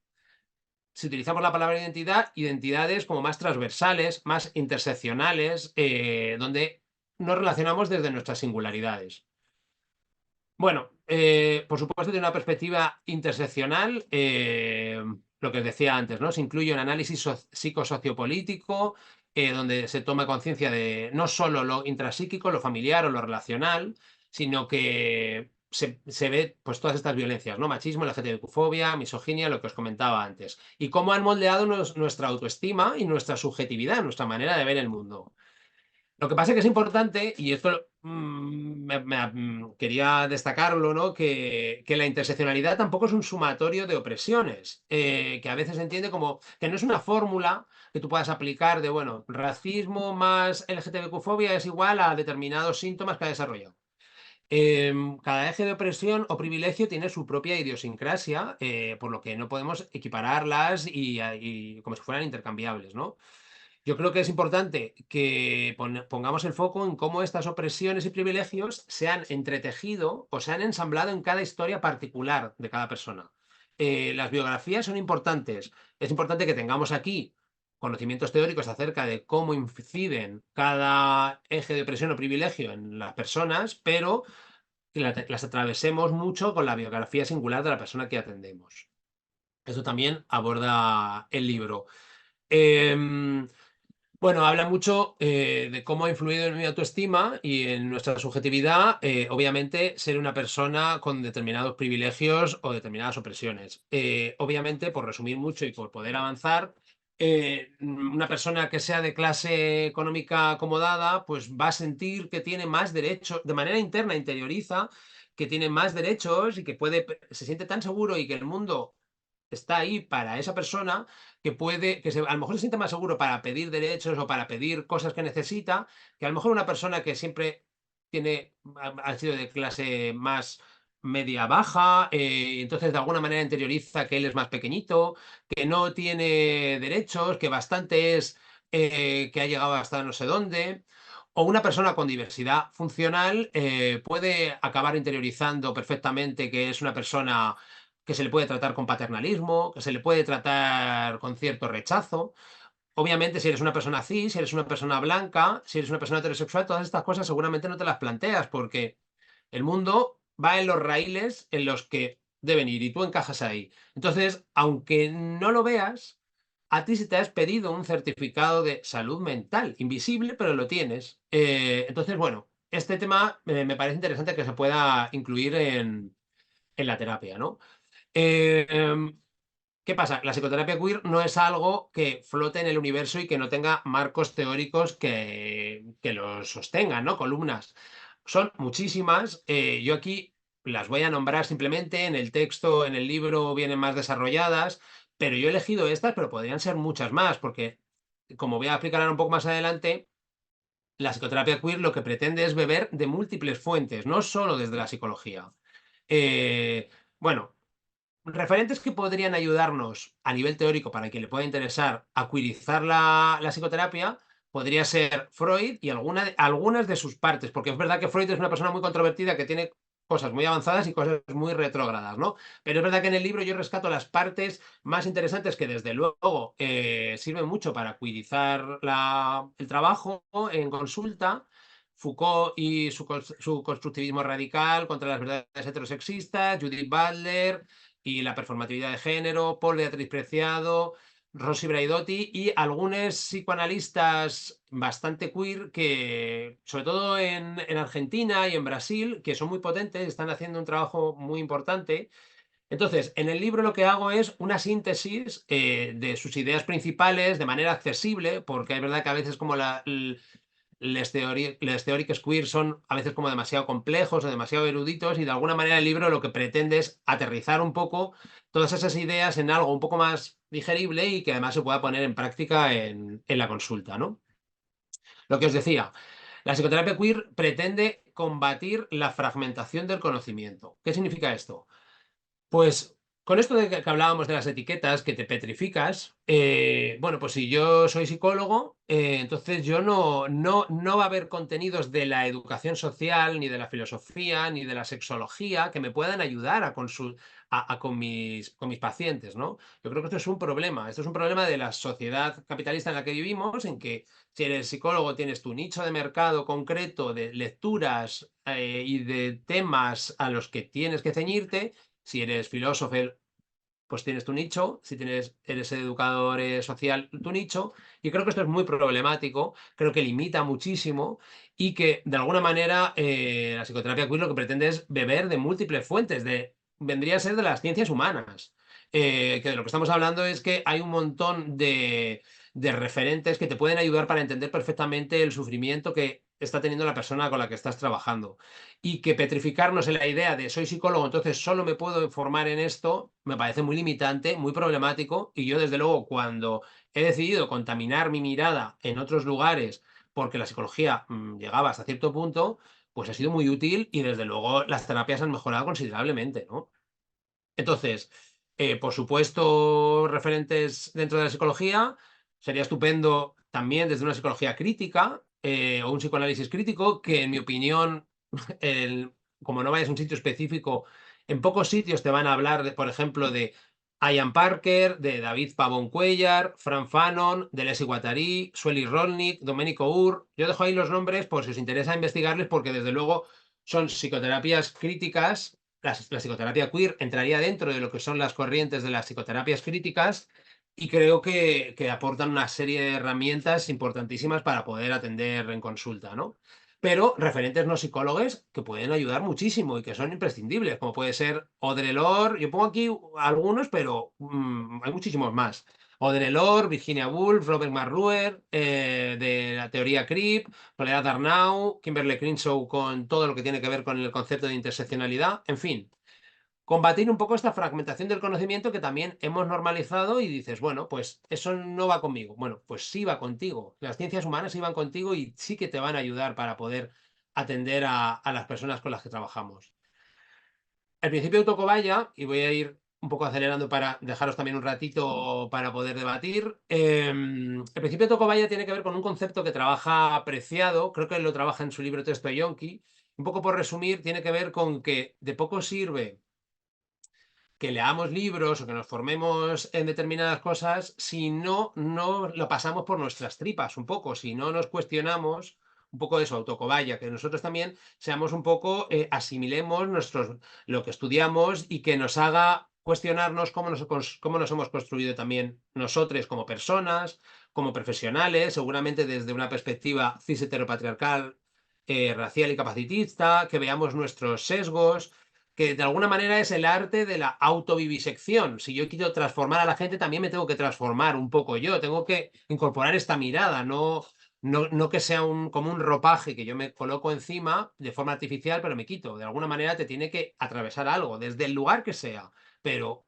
si utilizamos la palabra identidad, identidades como más transversales, más interseccionales, donde nos relacionamos desde nuestras singularidades. Bueno, por supuesto, de una perspectiva interseccional, lo que os decía antes, ¿no? Se incluye un análisis psicosociopolítico, donde se toma conciencia de no solo lo intrapsíquico, lo familiar o lo relacional, sino que se ve pues, todas estas violencias, ¿no? Machismo, LGTBQ-fobia, misoginia, lo que os comentaba antes. Y cómo han moldeado nuestra autoestima y nuestra subjetividad, nuestra manera de ver el mundo. Lo que pasa es que es importante, y esto quería destacarlo, ¿no? Que la interseccionalidad tampoco es un sumatorio de opresiones, que a veces se entiende como que no es una fórmula que tú puedas aplicar de, bueno, racismo más LGTBQ-fobia es igual a determinados síntomas que ha desarrollado. Cada eje de opresión o privilegio tiene su propia idiosincrasia, por lo que no podemos equipararlas y como si fueran intercambiables, ¿no? Yo creo que es importante que pongamos el foco en cómo estas opresiones y privilegios se han entretejido o se han ensamblado en cada historia particular de cada persona. Las biografías son importantes. Es importante que tengamos aquí conocimientos teóricos acerca de cómo inciden cada eje de opresión o privilegio en las personas, pero que las atravesemos mucho con la biografía singular de la persona que atendemos. Eso también aborda el libro. Em, bueno, habla mucho de cómo ha influido en mi autoestima y en nuestra subjetividad, obviamente, ser una persona con determinados privilegios o determinadas opresiones. Obviamente, por resumir mucho y por poder avanzar, una persona que sea de clase económica acomodada, pues va a sentir que tiene más derechos, de manera interna, interioriza que tiene más derechos y que se siente tan seguro y que el mundo está ahí para esa persona que puede, a lo mejor se siente más seguro para pedir derechos o para pedir cosas que necesita, que a lo mejor una persona que siempre ha sido de clase más media baja, entonces de alguna manera interioriza que él es más pequeñito, que no tiene derechos, que bastante es que ha llegado hasta no sé dónde. O una persona con diversidad funcional puede acabar interiorizando perfectamente que es una persona que se le puede tratar con paternalismo, que se le puede tratar con cierto rechazo. Obviamente, si eres una persona cis, si eres una persona blanca, si eres una persona heterosexual, todas estas cosas seguramente no te las planteas porque el mundo va en los raíles en los que deben ir y tú encajas ahí. Entonces, aunque no lo veas, a ti se te has pedido un certificado de salud mental, invisible, pero lo tienes. Entonces, bueno, este tema me parece interesante que se pueda incluir en la terapia, ¿no? Eh, ¿Qué pasa? La psicoterapia queer no es algo que flote en el universo y que no tenga marcos teóricos que lo sostengan, ¿no? Columnas. Son muchísimas. Yo aquí las voy a nombrar simplemente. En el texto, en el libro vienen más desarrolladas, pero yo he elegido estas, pero podrían ser muchas más, porque como voy a explicar ahora un poco más adelante, la psicoterapia queer lo que pretende es beber de múltiples fuentes, no solo desde la psicología. Bueno, referentes que podrían ayudarnos a nivel teórico para quien le pueda interesar a queerizar la psicoterapia podría ser Freud y algunas de sus partes, porque es verdad que Freud es una persona muy controvertida que tiene cosas muy avanzadas y cosas muy retrógradas, ¿no? Pero es verdad que en el libro yo rescato las partes más interesantes que desde luego sirven mucho para queerizar el trabajo en consulta. Foucault y su constructivismo radical contra las verdades heterosexistas, Judith Butler, y la performatividad de género, Paul Beatriz Preciado. Rosy Braidotti y algunos psicoanalistas bastante queer que, sobre todo en Argentina y en Brasil, que son muy potentes, están haciendo un trabajo muy importante. Entonces, en el libro lo que hago es una síntesis de sus ideas principales de manera accesible, porque es verdad que a veces como les teóricos queer son a veces como demasiado complejos o demasiado eruditos, y de alguna manera el libro lo que pretende es aterrizar un poco todas esas ideas en algo un poco más digerible y que además se pueda poner en práctica en la consulta, ¿no? Lo que os decía, la psicoterapia queer pretende combatir la fragmentación del conocimiento. ¿Qué significa esto? Pues con esto de que hablábamos de las etiquetas, que te petrificas, bueno, pues si yo soy psicólogo, entonces yo no va a haber contenidos de la educación social, ni de la filosofía, ni de la sexología que me puedan ayudar con mis pacientes, ¿no? Yo creo que esto es un problema. Esto es un problema de la sociedad capitalista en la que vivimos, en que si eres psicólogo tienes tu nicho de mercado concreto de lecturas y de temas a los que tienes que ceñirte. Si eres filósofo, pues tienes tu nicho. Si eres educador social, tu nicho. Y creo que esto es muy problemático, creo que limita muchísimo y que de alguna manera la psicoterapia queer lo que pretende es beber de múltiples fuentes, vendría a ser de las ciencias humanas. Que de lo que estamos hablando es que hay un montón de referentes que te pueden ayudar para entender perfectamente el sufrimiento que está teniendo la persona con la que estás trabajando. Y que petrificarnos en la idea de soy psicólogo, entonces solo me puedo formar en esto, me parece muy limitante, muy problemático. Y yo, desde luego, cuando he decidido contaminar mi mirada en otros lugares porque la psicología llegaba hasta cierto punto, pues ha sido muy útil y desde luego las terapias han mejorado considerablemente, ¿no? Entonces, por supuesto, referentes dentro de la psicología, sería estupendo también desde una psicología crítica o un psicoanálisis crítico, que en mi opinión, como no vayas a un sitio específico, en pocos sitios te van a hablar, por ejemplo, de Ian Parker, de David Pavón Cuellar, Fran Fanon, Deleuze y Guattari, Sueli Rolnik, Domenico Ur. Yo dejo ahí los nombres por si os interesa investigarles, porque desde luego son psicoterapias críticas. La psicoterapia queer entraría dentro de lo que son las corrientes de las psicoterapias críticas, y creo que aportan una serie de herramientas importantísimas para poder atender en consulta, ¿no? Pero referentes no psicólogos que pueden ayudar muchísimo y que son imprescindibles, como puede ser Audre Lorde. Yo pongo aquí algunos, pero hay muchísimos más. Audre Lorde, Virginia Woolf, Robert McRuer, de la teoría CRIP, Soledad Arnau, Kimberly Crenshaw con todo lo que tiene que ver con el concepto de interseccionalidad. En fin, combatir un poco esta fragmentación del conocimiento que también hemos normalizado, y dices, bueno, pues eso no va conmigo. Bueno, pues sí va contigo. Las ciencias humanas sí van contigo y sí que te van a ayudar para poder atender a las personas con las que trabajamos. El principio de Tocobaya, y voy a ir un poco acelerando para dejaros también un ratito para poder debatir. El principio de Tocobaya tiene que ver con un concepto que trabaja Preciado, creo que él lo trabaja en su libro Texto Yonki. Un poco por resumir, tiene que ver con que de poco sirve que leamos libros o que nos formemos en determinadas cosas si no lo pasamos por nuestras tripas un poco, si no nos cuestionamos un poco de eso, autocobaya, que nosotros también seamos un poco, asimilemos lo que estudiamos y que nos haga cuestionarnos cómo nos hemos construido también nosotros como personas, como profesionales, seguramente desde una perspectiva cis heteropatriarcal, racial y capacitista, que veamos nuestros sesgos, que de alguna manera es el arte de la autovivisección. Si yo quiero transformar a la gente, también me tengo que transformar un poco yo, tengo que incorporar esta mirada, no que sea como un ropaje que yo me coloco encima de forma artificial, pero me quito. De alguna manera te tiene que atravesar algo, desde el lugar que sea, pero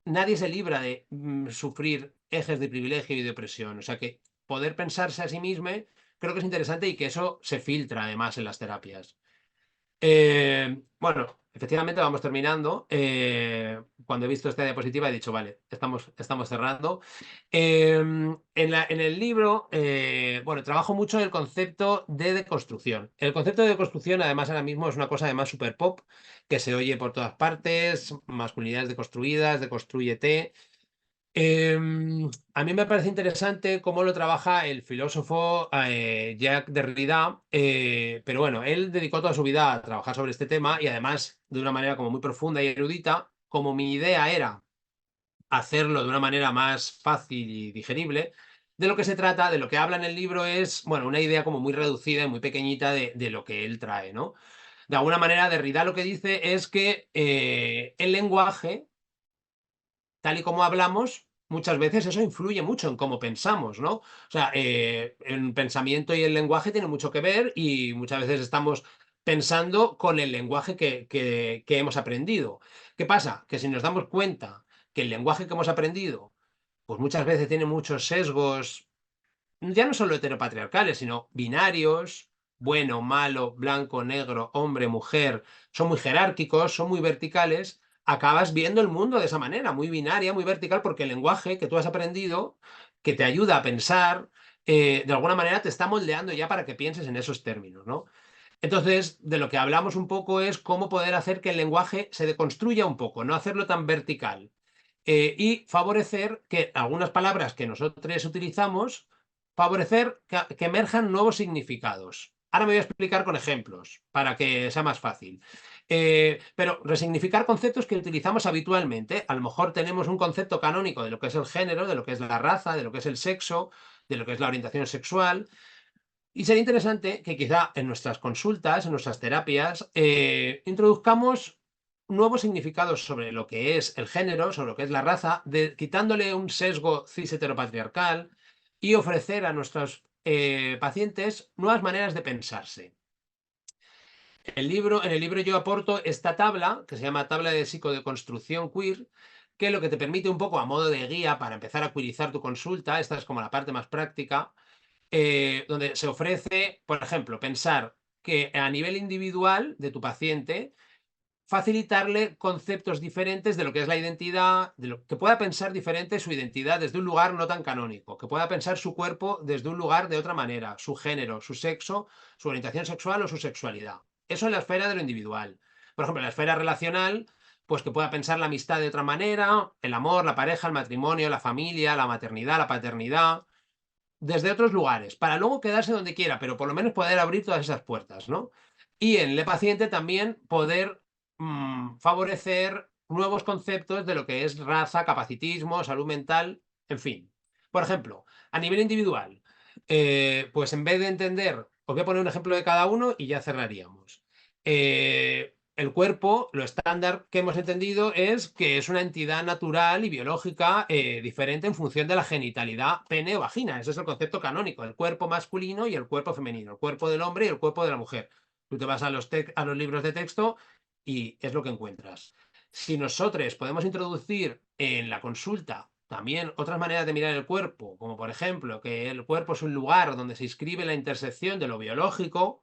nadie se libra de sufrir ejes de privilegio y de opresión. O sea que poder pensarse a sí mismo creo que es interesante, y que eso se filtra además en las terapias. Bueno, efectivamente vamos terminando. Cuando he visto esta diapositiva he dicho, vale, estamos cerrando. En el libro, bueno, trabajo mucho el concepto de deconstrucción. El concepto de deconstrucción, además, ahora mismo es una cosa además super pop, que se oye por todas partes: masculinidades deconstruidas, deconstrúyete. A mí me parece interesante cómo lo trabaja el filósofo Jacques Derrida, pero bueno, él dedicó toda su vida a trabajar sobre este tema, y además de una manera como muy profunda y erudita. Como mi idea era hacerlo de una manera más fácil y digerible, de lo que se trata, de lo que habla en el libro es, bueno, una idea como muy reducida y muy pequeñita de lo que él trae, ¿no? De alguna manera, Derrida lo que dice es que el lenguaje, tal y como hablamos, muchas veces eso influye mucho en cómo pensamos, ¿no? O sea, el pensamiento y el lenguaje tienen mucho que ver y muchas veces estamos pensando con el lenguaje que hemos aprendido. ¿Qué pasa? Que si nos damos cuenta que el lenguaje que hemos aprendido, pues muchas veces tiene muchos sesgos, ya no solo heteropatriarcales, sino binarios, bueno, malo, blanco, negro, hombre, mujer, son muy jerárquicos, son muy verticales, acabas viendo el mundo de esa manera, muy binaria, muy vertical, porque el lenguaje que tú has aprendido, que te ayuda a pensar, de alguna manera te está moldeando ya para que pienses en esos términos, ¿no? Entonces, de lo que hablamos un poco es cómo poder hacer que el lenguaje se deconstruya un poco, no hacerlo tan vertical, y favorecer que algunas palabras que nosotros utilizamos, favorecer que emerjan nuevos significados. Ahora me voy a explicar con ejemplos para que sea más fácil. Pero resignificar conceptos que utilizamos habitualmente. A lo mejor tenemos un concepto canónico de lo que es el género, de lo que es la raza, de lo que es el sexo, de lo que es la orientación sexual. Y sería interesante que quizá en nuestras consultas, en nuestras terapias, introduzcamos nuevos significados sobre lo que es el género, sobre lo que es la raza, quitándole un sesgo cis heteropatriarcal y ofrecer a nuestros pacientes nuevas maneras de pensarse. En el libro yo aporto esta tabla, que se llama Tabla de Psicodeconstrucción Queer, que lo que te permite un poco a modo de guía para empezar a queerizar tu consulta, esta es como la parte más práctica, donde se ofrece, por ejemplo, pensar que a nivel individual de tu paciente, facilitarle conceptos diferentes de lo que es la identidad, de lo que pueda pensar diferente su identidad desde un lugar no tan canónico, que pueda pensar su cuerpo desde un lugar de otra manera, su género, su sexo, su orientación sexual o su sexualidad. Eso en la esfera de lo individual. Por ejemplo, en la esfera relacional, pues que pueda pensar la amistad de otra manera, el amor, la pareja, el matrimonio, la familia, la maternidad, la paternidad, desde otros lugares, para luego quedarse donde quiera, pero por lo menos poder abrir todas esas puertas, ¿no? Y en el paciente también poder favorecer nuevos conceptos de lo que es raza, capacitismo, salud mental, en fin. Por ejemplo, a nivel individual, pues en vez de entender, os voy a poner un ejemplo de cada uno y ya cerraríamos. El cuerpo, lo estándar que hemos entendido es que es una entidad natural y biológica diferente en función de la genitalidad, pene o vagina. Ese es el concepto canónico, el cuerpo masculino y el cuerpo femenino, el cuerpo del hombre y el cuerpo de la mujer. Tú te vas a a los libros de texto y es lo que encuentras. Si nosotros podemos introducir en la consulta también otras maneras de mirar el cuerpo, como por ejemplo que el cuerpo es un lugar donde se inscribe la intersección de lo biológico,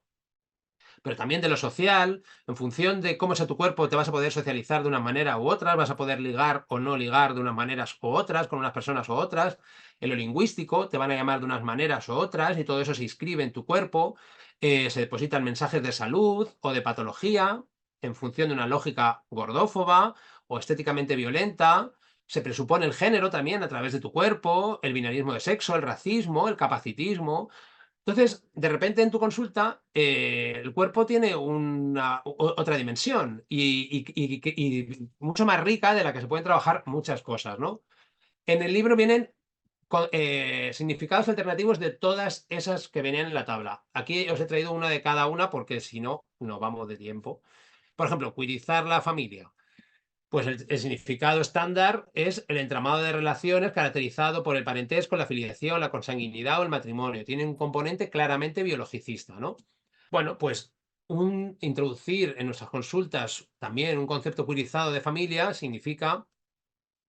pero también de lo social, en función de cómo sea tu cuerpo, te vas a poder socializar de una manera u otra, vas a poder ligar o no ligar de unas maneras u otras, con unas personas u otras. En lo lingüístico, te van a llamar de unas maneras u otras, y todo eso se inscribe en tu cuerpo. Se depositan mensajes de salud o de patología, en función de una lógica gordófoba o estéticamente violenta. Se presupone el género también a través de tu cuerpo, el binarismo de sexo, el racismo, el capacitismo. Entonces, de repente en tu consulta, el cuerpo tiene otra dimensión y mucho más rica de la que se pueden trabajar muchas cosas, ¿no? En el libro vienen significados alternativos de todas esas que venían en la tabla. Aquí os he traído una de cada una porque si no, no vamos de tiempo. Por ejemplo, cuidizar la familia. Pues el significado estándar es el entramado de relaciones caracterizado por el parentesco, la filiación, la consanguinidad o el matrimonio. Tiene un componente claramente biologicista, ¿no? Bueno, pues introducir en nuestras consultas también un concepto queerizado de familia significa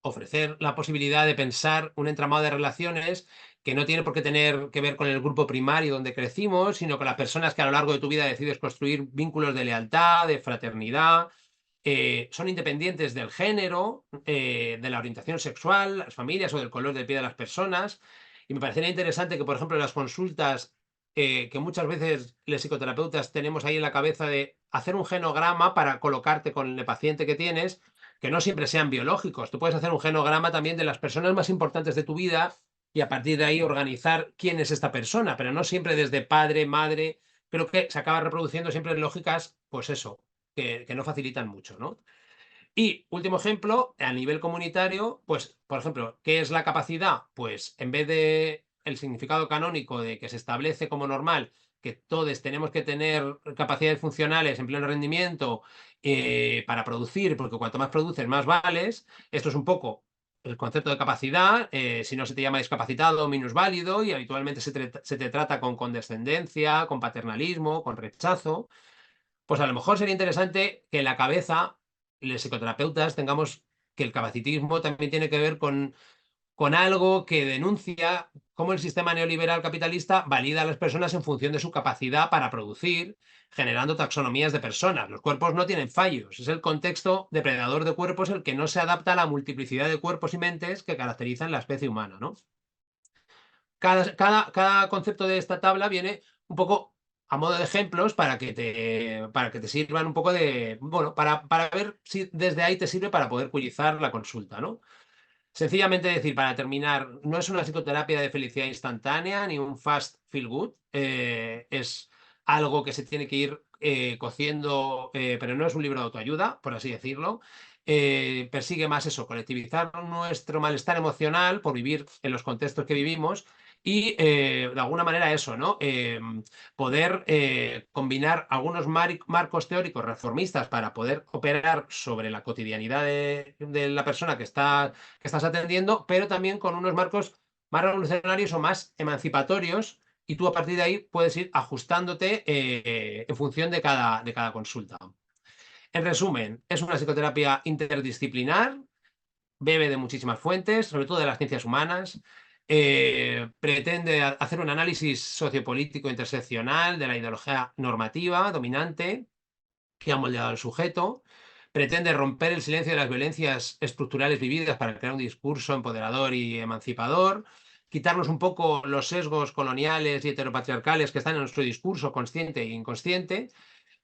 ofrecer la posibilidad de pensar un entramado de relaciones que no tiene por qué tener que ver con el grupo primario donde crecimos, sino con las personas que a lo largo de tu vida decides construir vínculos de lealtad, de fraternidad, son independientes del género, de la orientación sexual, las familias o del color de piel de las personas. Y me parecería interesante que, por ejemplo, en las consultas, que muchas veces los psicoterapeutas tenemos ahí en la cabeza de hacer un genograma para colocarte con el paciente que tienes, que no siempre sean biológicos. Tú puedes hacer un genograma también de las personas más importantes de tu vida y a partir de ahí organizar quién es esta persona, pero no siempre desde padre, madre. Creo que se acaba reproduciendo siempre en lógicas, pues eso, que no facilitan mucho, ¿no? Y último ejemplo, a nivel comunitario, pues, por ejemplo, ¿qué es la capacidad? Pues en vez de el significado canónico de que se establece como normal que todos tenemos que tener capacidades funcionales en pleno rendimiento para producir, porque cuanto más produces, más vales, esto es un poco el concepto de capacidad, si no se te llama discapacitado o minusválido, y habitualmente se te trata con condescendencia, con paternalismo, con rechazo. Pues a lo mejor sería interesante que en la cabeza, los psicoterapeutas, tengamos que el capacitismo también tiene que ver con algo que denuncia cómo el sistema neoliberal capitalista valida a las personas en función de su capacidad para producir, generando taxonomías de personas. Los cuerpos no tienen fallos, es el contexto depredador de cuerpos el que no se adapta a la multiplicidad de cuerpos y mentes que caracterizan la especie humana, ¿no? Cada concepto de esta tabla viene un poco a modo de ejemplos para que te sirvan un poco de, bueno, para ver si desde ahí te sirve para poder cullizar la consulta, ¿no? Sencillamente decir, para terminar, no es una psicoterapia de felicidad instantánea ni un fast feel good, es algo que se tiene que ir cociendo, pero no es un libro de autoayuda, por así decirlo. Persigue más eso, colectivizar nuestro malestar emocional por vivir en los contextos que vivimos y de alguna manera eso, ¿no? Poder combinar algunos marcos teóricos reformistas para poder operar sobre la cotidianidad de la persona que estás atendiendo, pero también con unos marcos más revolucionarios o más emancipatorios, y tú a partir de ahí puedes ir ajustándote en función de cada consulta. En resumen, es una psicoterapia interdisciplinar, bebe de muchísimas fuentes, sobre todo de las ciencias humanas, pretende hacer un análisis sociopolítico interseccional de la ideología normativa dominante que ha moldeado al sujeto, pretende romper el silencio de las violencias estructurales vividas para crear un discurso empoderador y emancipador, quitarnos un poco los sesgos coloniales y heteropatriarcales que están en nuestro discurso consciente e inconsciente,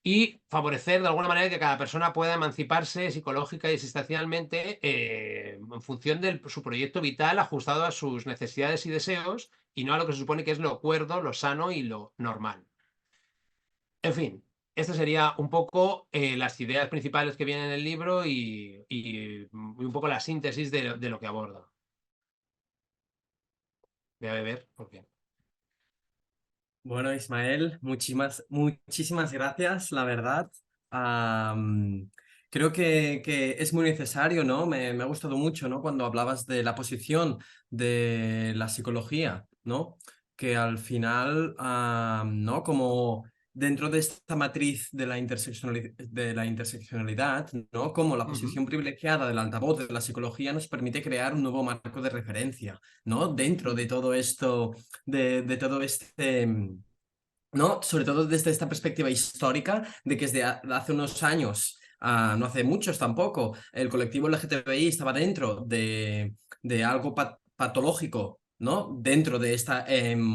y favorecer de alguna manera que cada persona pueda emanciparse psicológica y existencialmente en función de su proyecto vital ajustado a sus necesidades y deseos y no a lo que se supone que es lo cuerdo, lo sano y lo normal. En fin, esta sería un poco las ideas principales que vienen en el libro y un poco la síntesis de lo que aborda. Voy a beber porque... Bueno, Ismael, muchísimas gracias, la verdad. Am, Creo que es muy necesario, ¿no? Me ha gustado mucho, ¿no? Cuando hablabas de la posición de la psicología, ¿no? Que al final, ¿no? Como dentro de esta matriz de de la interseccionalidad, ¿no? Como la Ujú. posición privilegiada del altavoz de la psicología nos permite crear un nuevo marco de referencia, ¿no? Dentro de todo esto de todo este, ¿no? Sobre todo desde esta perspectiva histórica de que desde hace unos años, no hace muchos tampoco, el colectivo LGTBI estaba dentro de algo patológico, ¿no? Dentro de esta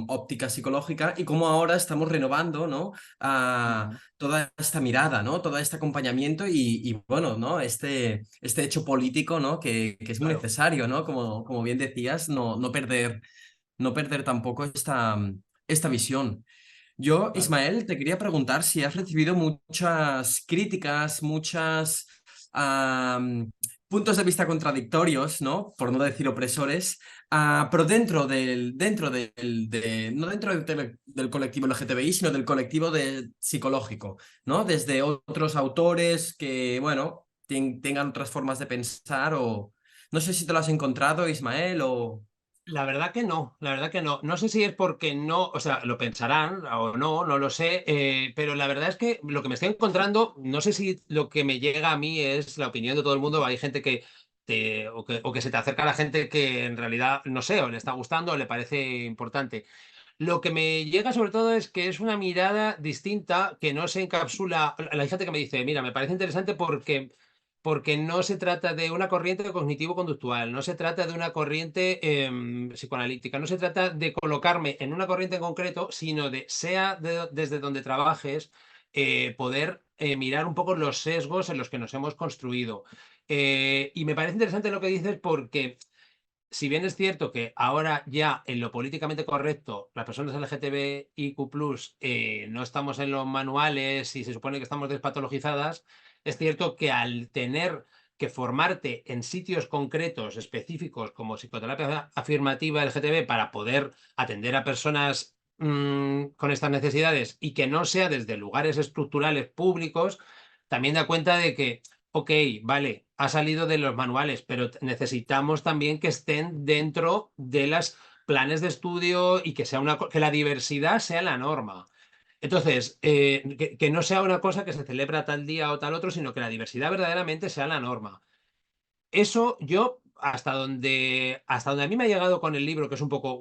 óptica psicológica y cómo ahora estamos renovando, ¿no? Ujú. Toda esta mirada, ¿no? Todo este acompañamiento y bueno, ¿no? Este hecho político, ¿no? Que es muy Claro. necesario, ¿no? Como bien decías, no perder tampoco esta visión. Yo, Claro. Ismael, te quería preguntar si has recibido muchas críticas, muchas puntos de vista contradictorios, ¿no? Por no decir opresores, pero no dentro del colectivo LGTBI, sino del colectivo psicológico, ¿no? Desde otros autores que, bueno, tengan otras formas de pensar o... No sé si te lo has encontrado, Ismael, o... La verdad que no, la verdad que no. No sé si es porque no, o sea, lo pensarán o no, no lo sé, pero la verdad es que lo que me estoy encontrando, no sé si lo que me llega a mí es la opinión de todo el mundo, hay gente que o que se te acerca a la gente que en realidad, no sé, o le está gustando o le parece importante. Lo que me llega sobre todo es que es una mirada distinta que no se encapsula. Hay gente que me dice, mira, me parece interesante porque no se trata de una corriente cognitivo-conductual, no se trata de una corriente psicoanalítica, no se trata de colocarme en una corriente en concreto, sino de, desde donde trabajes, poder mirar un poco los sesgos en los que nos hemos construido. Y me parece interesante lo que dices porque si bien es cierto que ahora ya en lo políticamente correcto, las personas LGTBIQ+, no estamos en los manuales y se supone que estamos despatologizadas, es cierto que al tener que formarte en sitios concretos, específicos, como psicoterapia afirmativa LGTB, para poder atender a personas con estas necesidades y que no sea desde lugares estructurales públicos, también da cuenta de que, ok, vale, ha salido de los manuales, pero necesitamos también que estén dentro de los planes de estudio y que que la diversidad sea la norma. Entonces, que no sea una cosa que se celebra tal día o tal otro, sino que la diversidad verdaderamente sea la norma. Eso yo, hasta donde a mí me ha llegado con el libro, que es un poco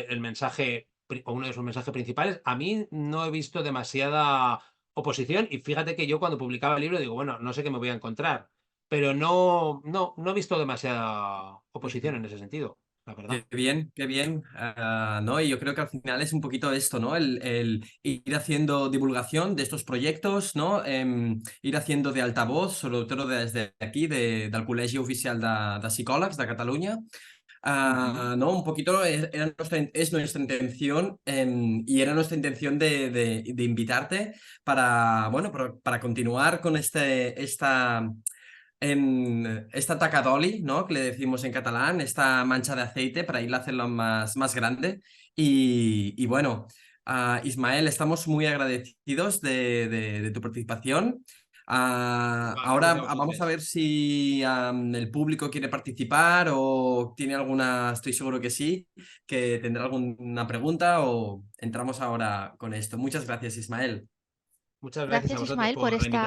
el mensaje, o uno de sus mensajes principales, a mí no he visto demasiada oposición. Y fíjate que yo cuando publicaba el libro digo, bueno, no sé qué me voy a encontrar, pero no he visto demasiada oposición en ese sentido, la verdad. Qué bien, ¿no? Y yo creo que al final es un poquito esto, ¿no? El ir haciendo divulgación de estos proyectos, ¿no? Ir haciendo de altavoz, sobre todo desde aquí, del Col·legi Oficial de Psicòlegs de Catalunya. ¿No? Un poquito es nuestra intención y era nuestra intención de invitarte para, bueno, para continuar con esta taca d'oli, ¿no? Que le decimos en catalán, esta mancha de aceite para ir a hacerlo más grande. Y bueno, Ismael, estamos muy agradecidos de tu participación. Ahora Gracias a vamos a vosotros. ver si el público quiere participar o tiene alguna, estoy seguro que sí, que tendrá alguna pregunta o entramos ahora con esto. Muchas gracias, Ismael. Muchas gracias a Gracias, vosotros Ismael, por por la esta invitación.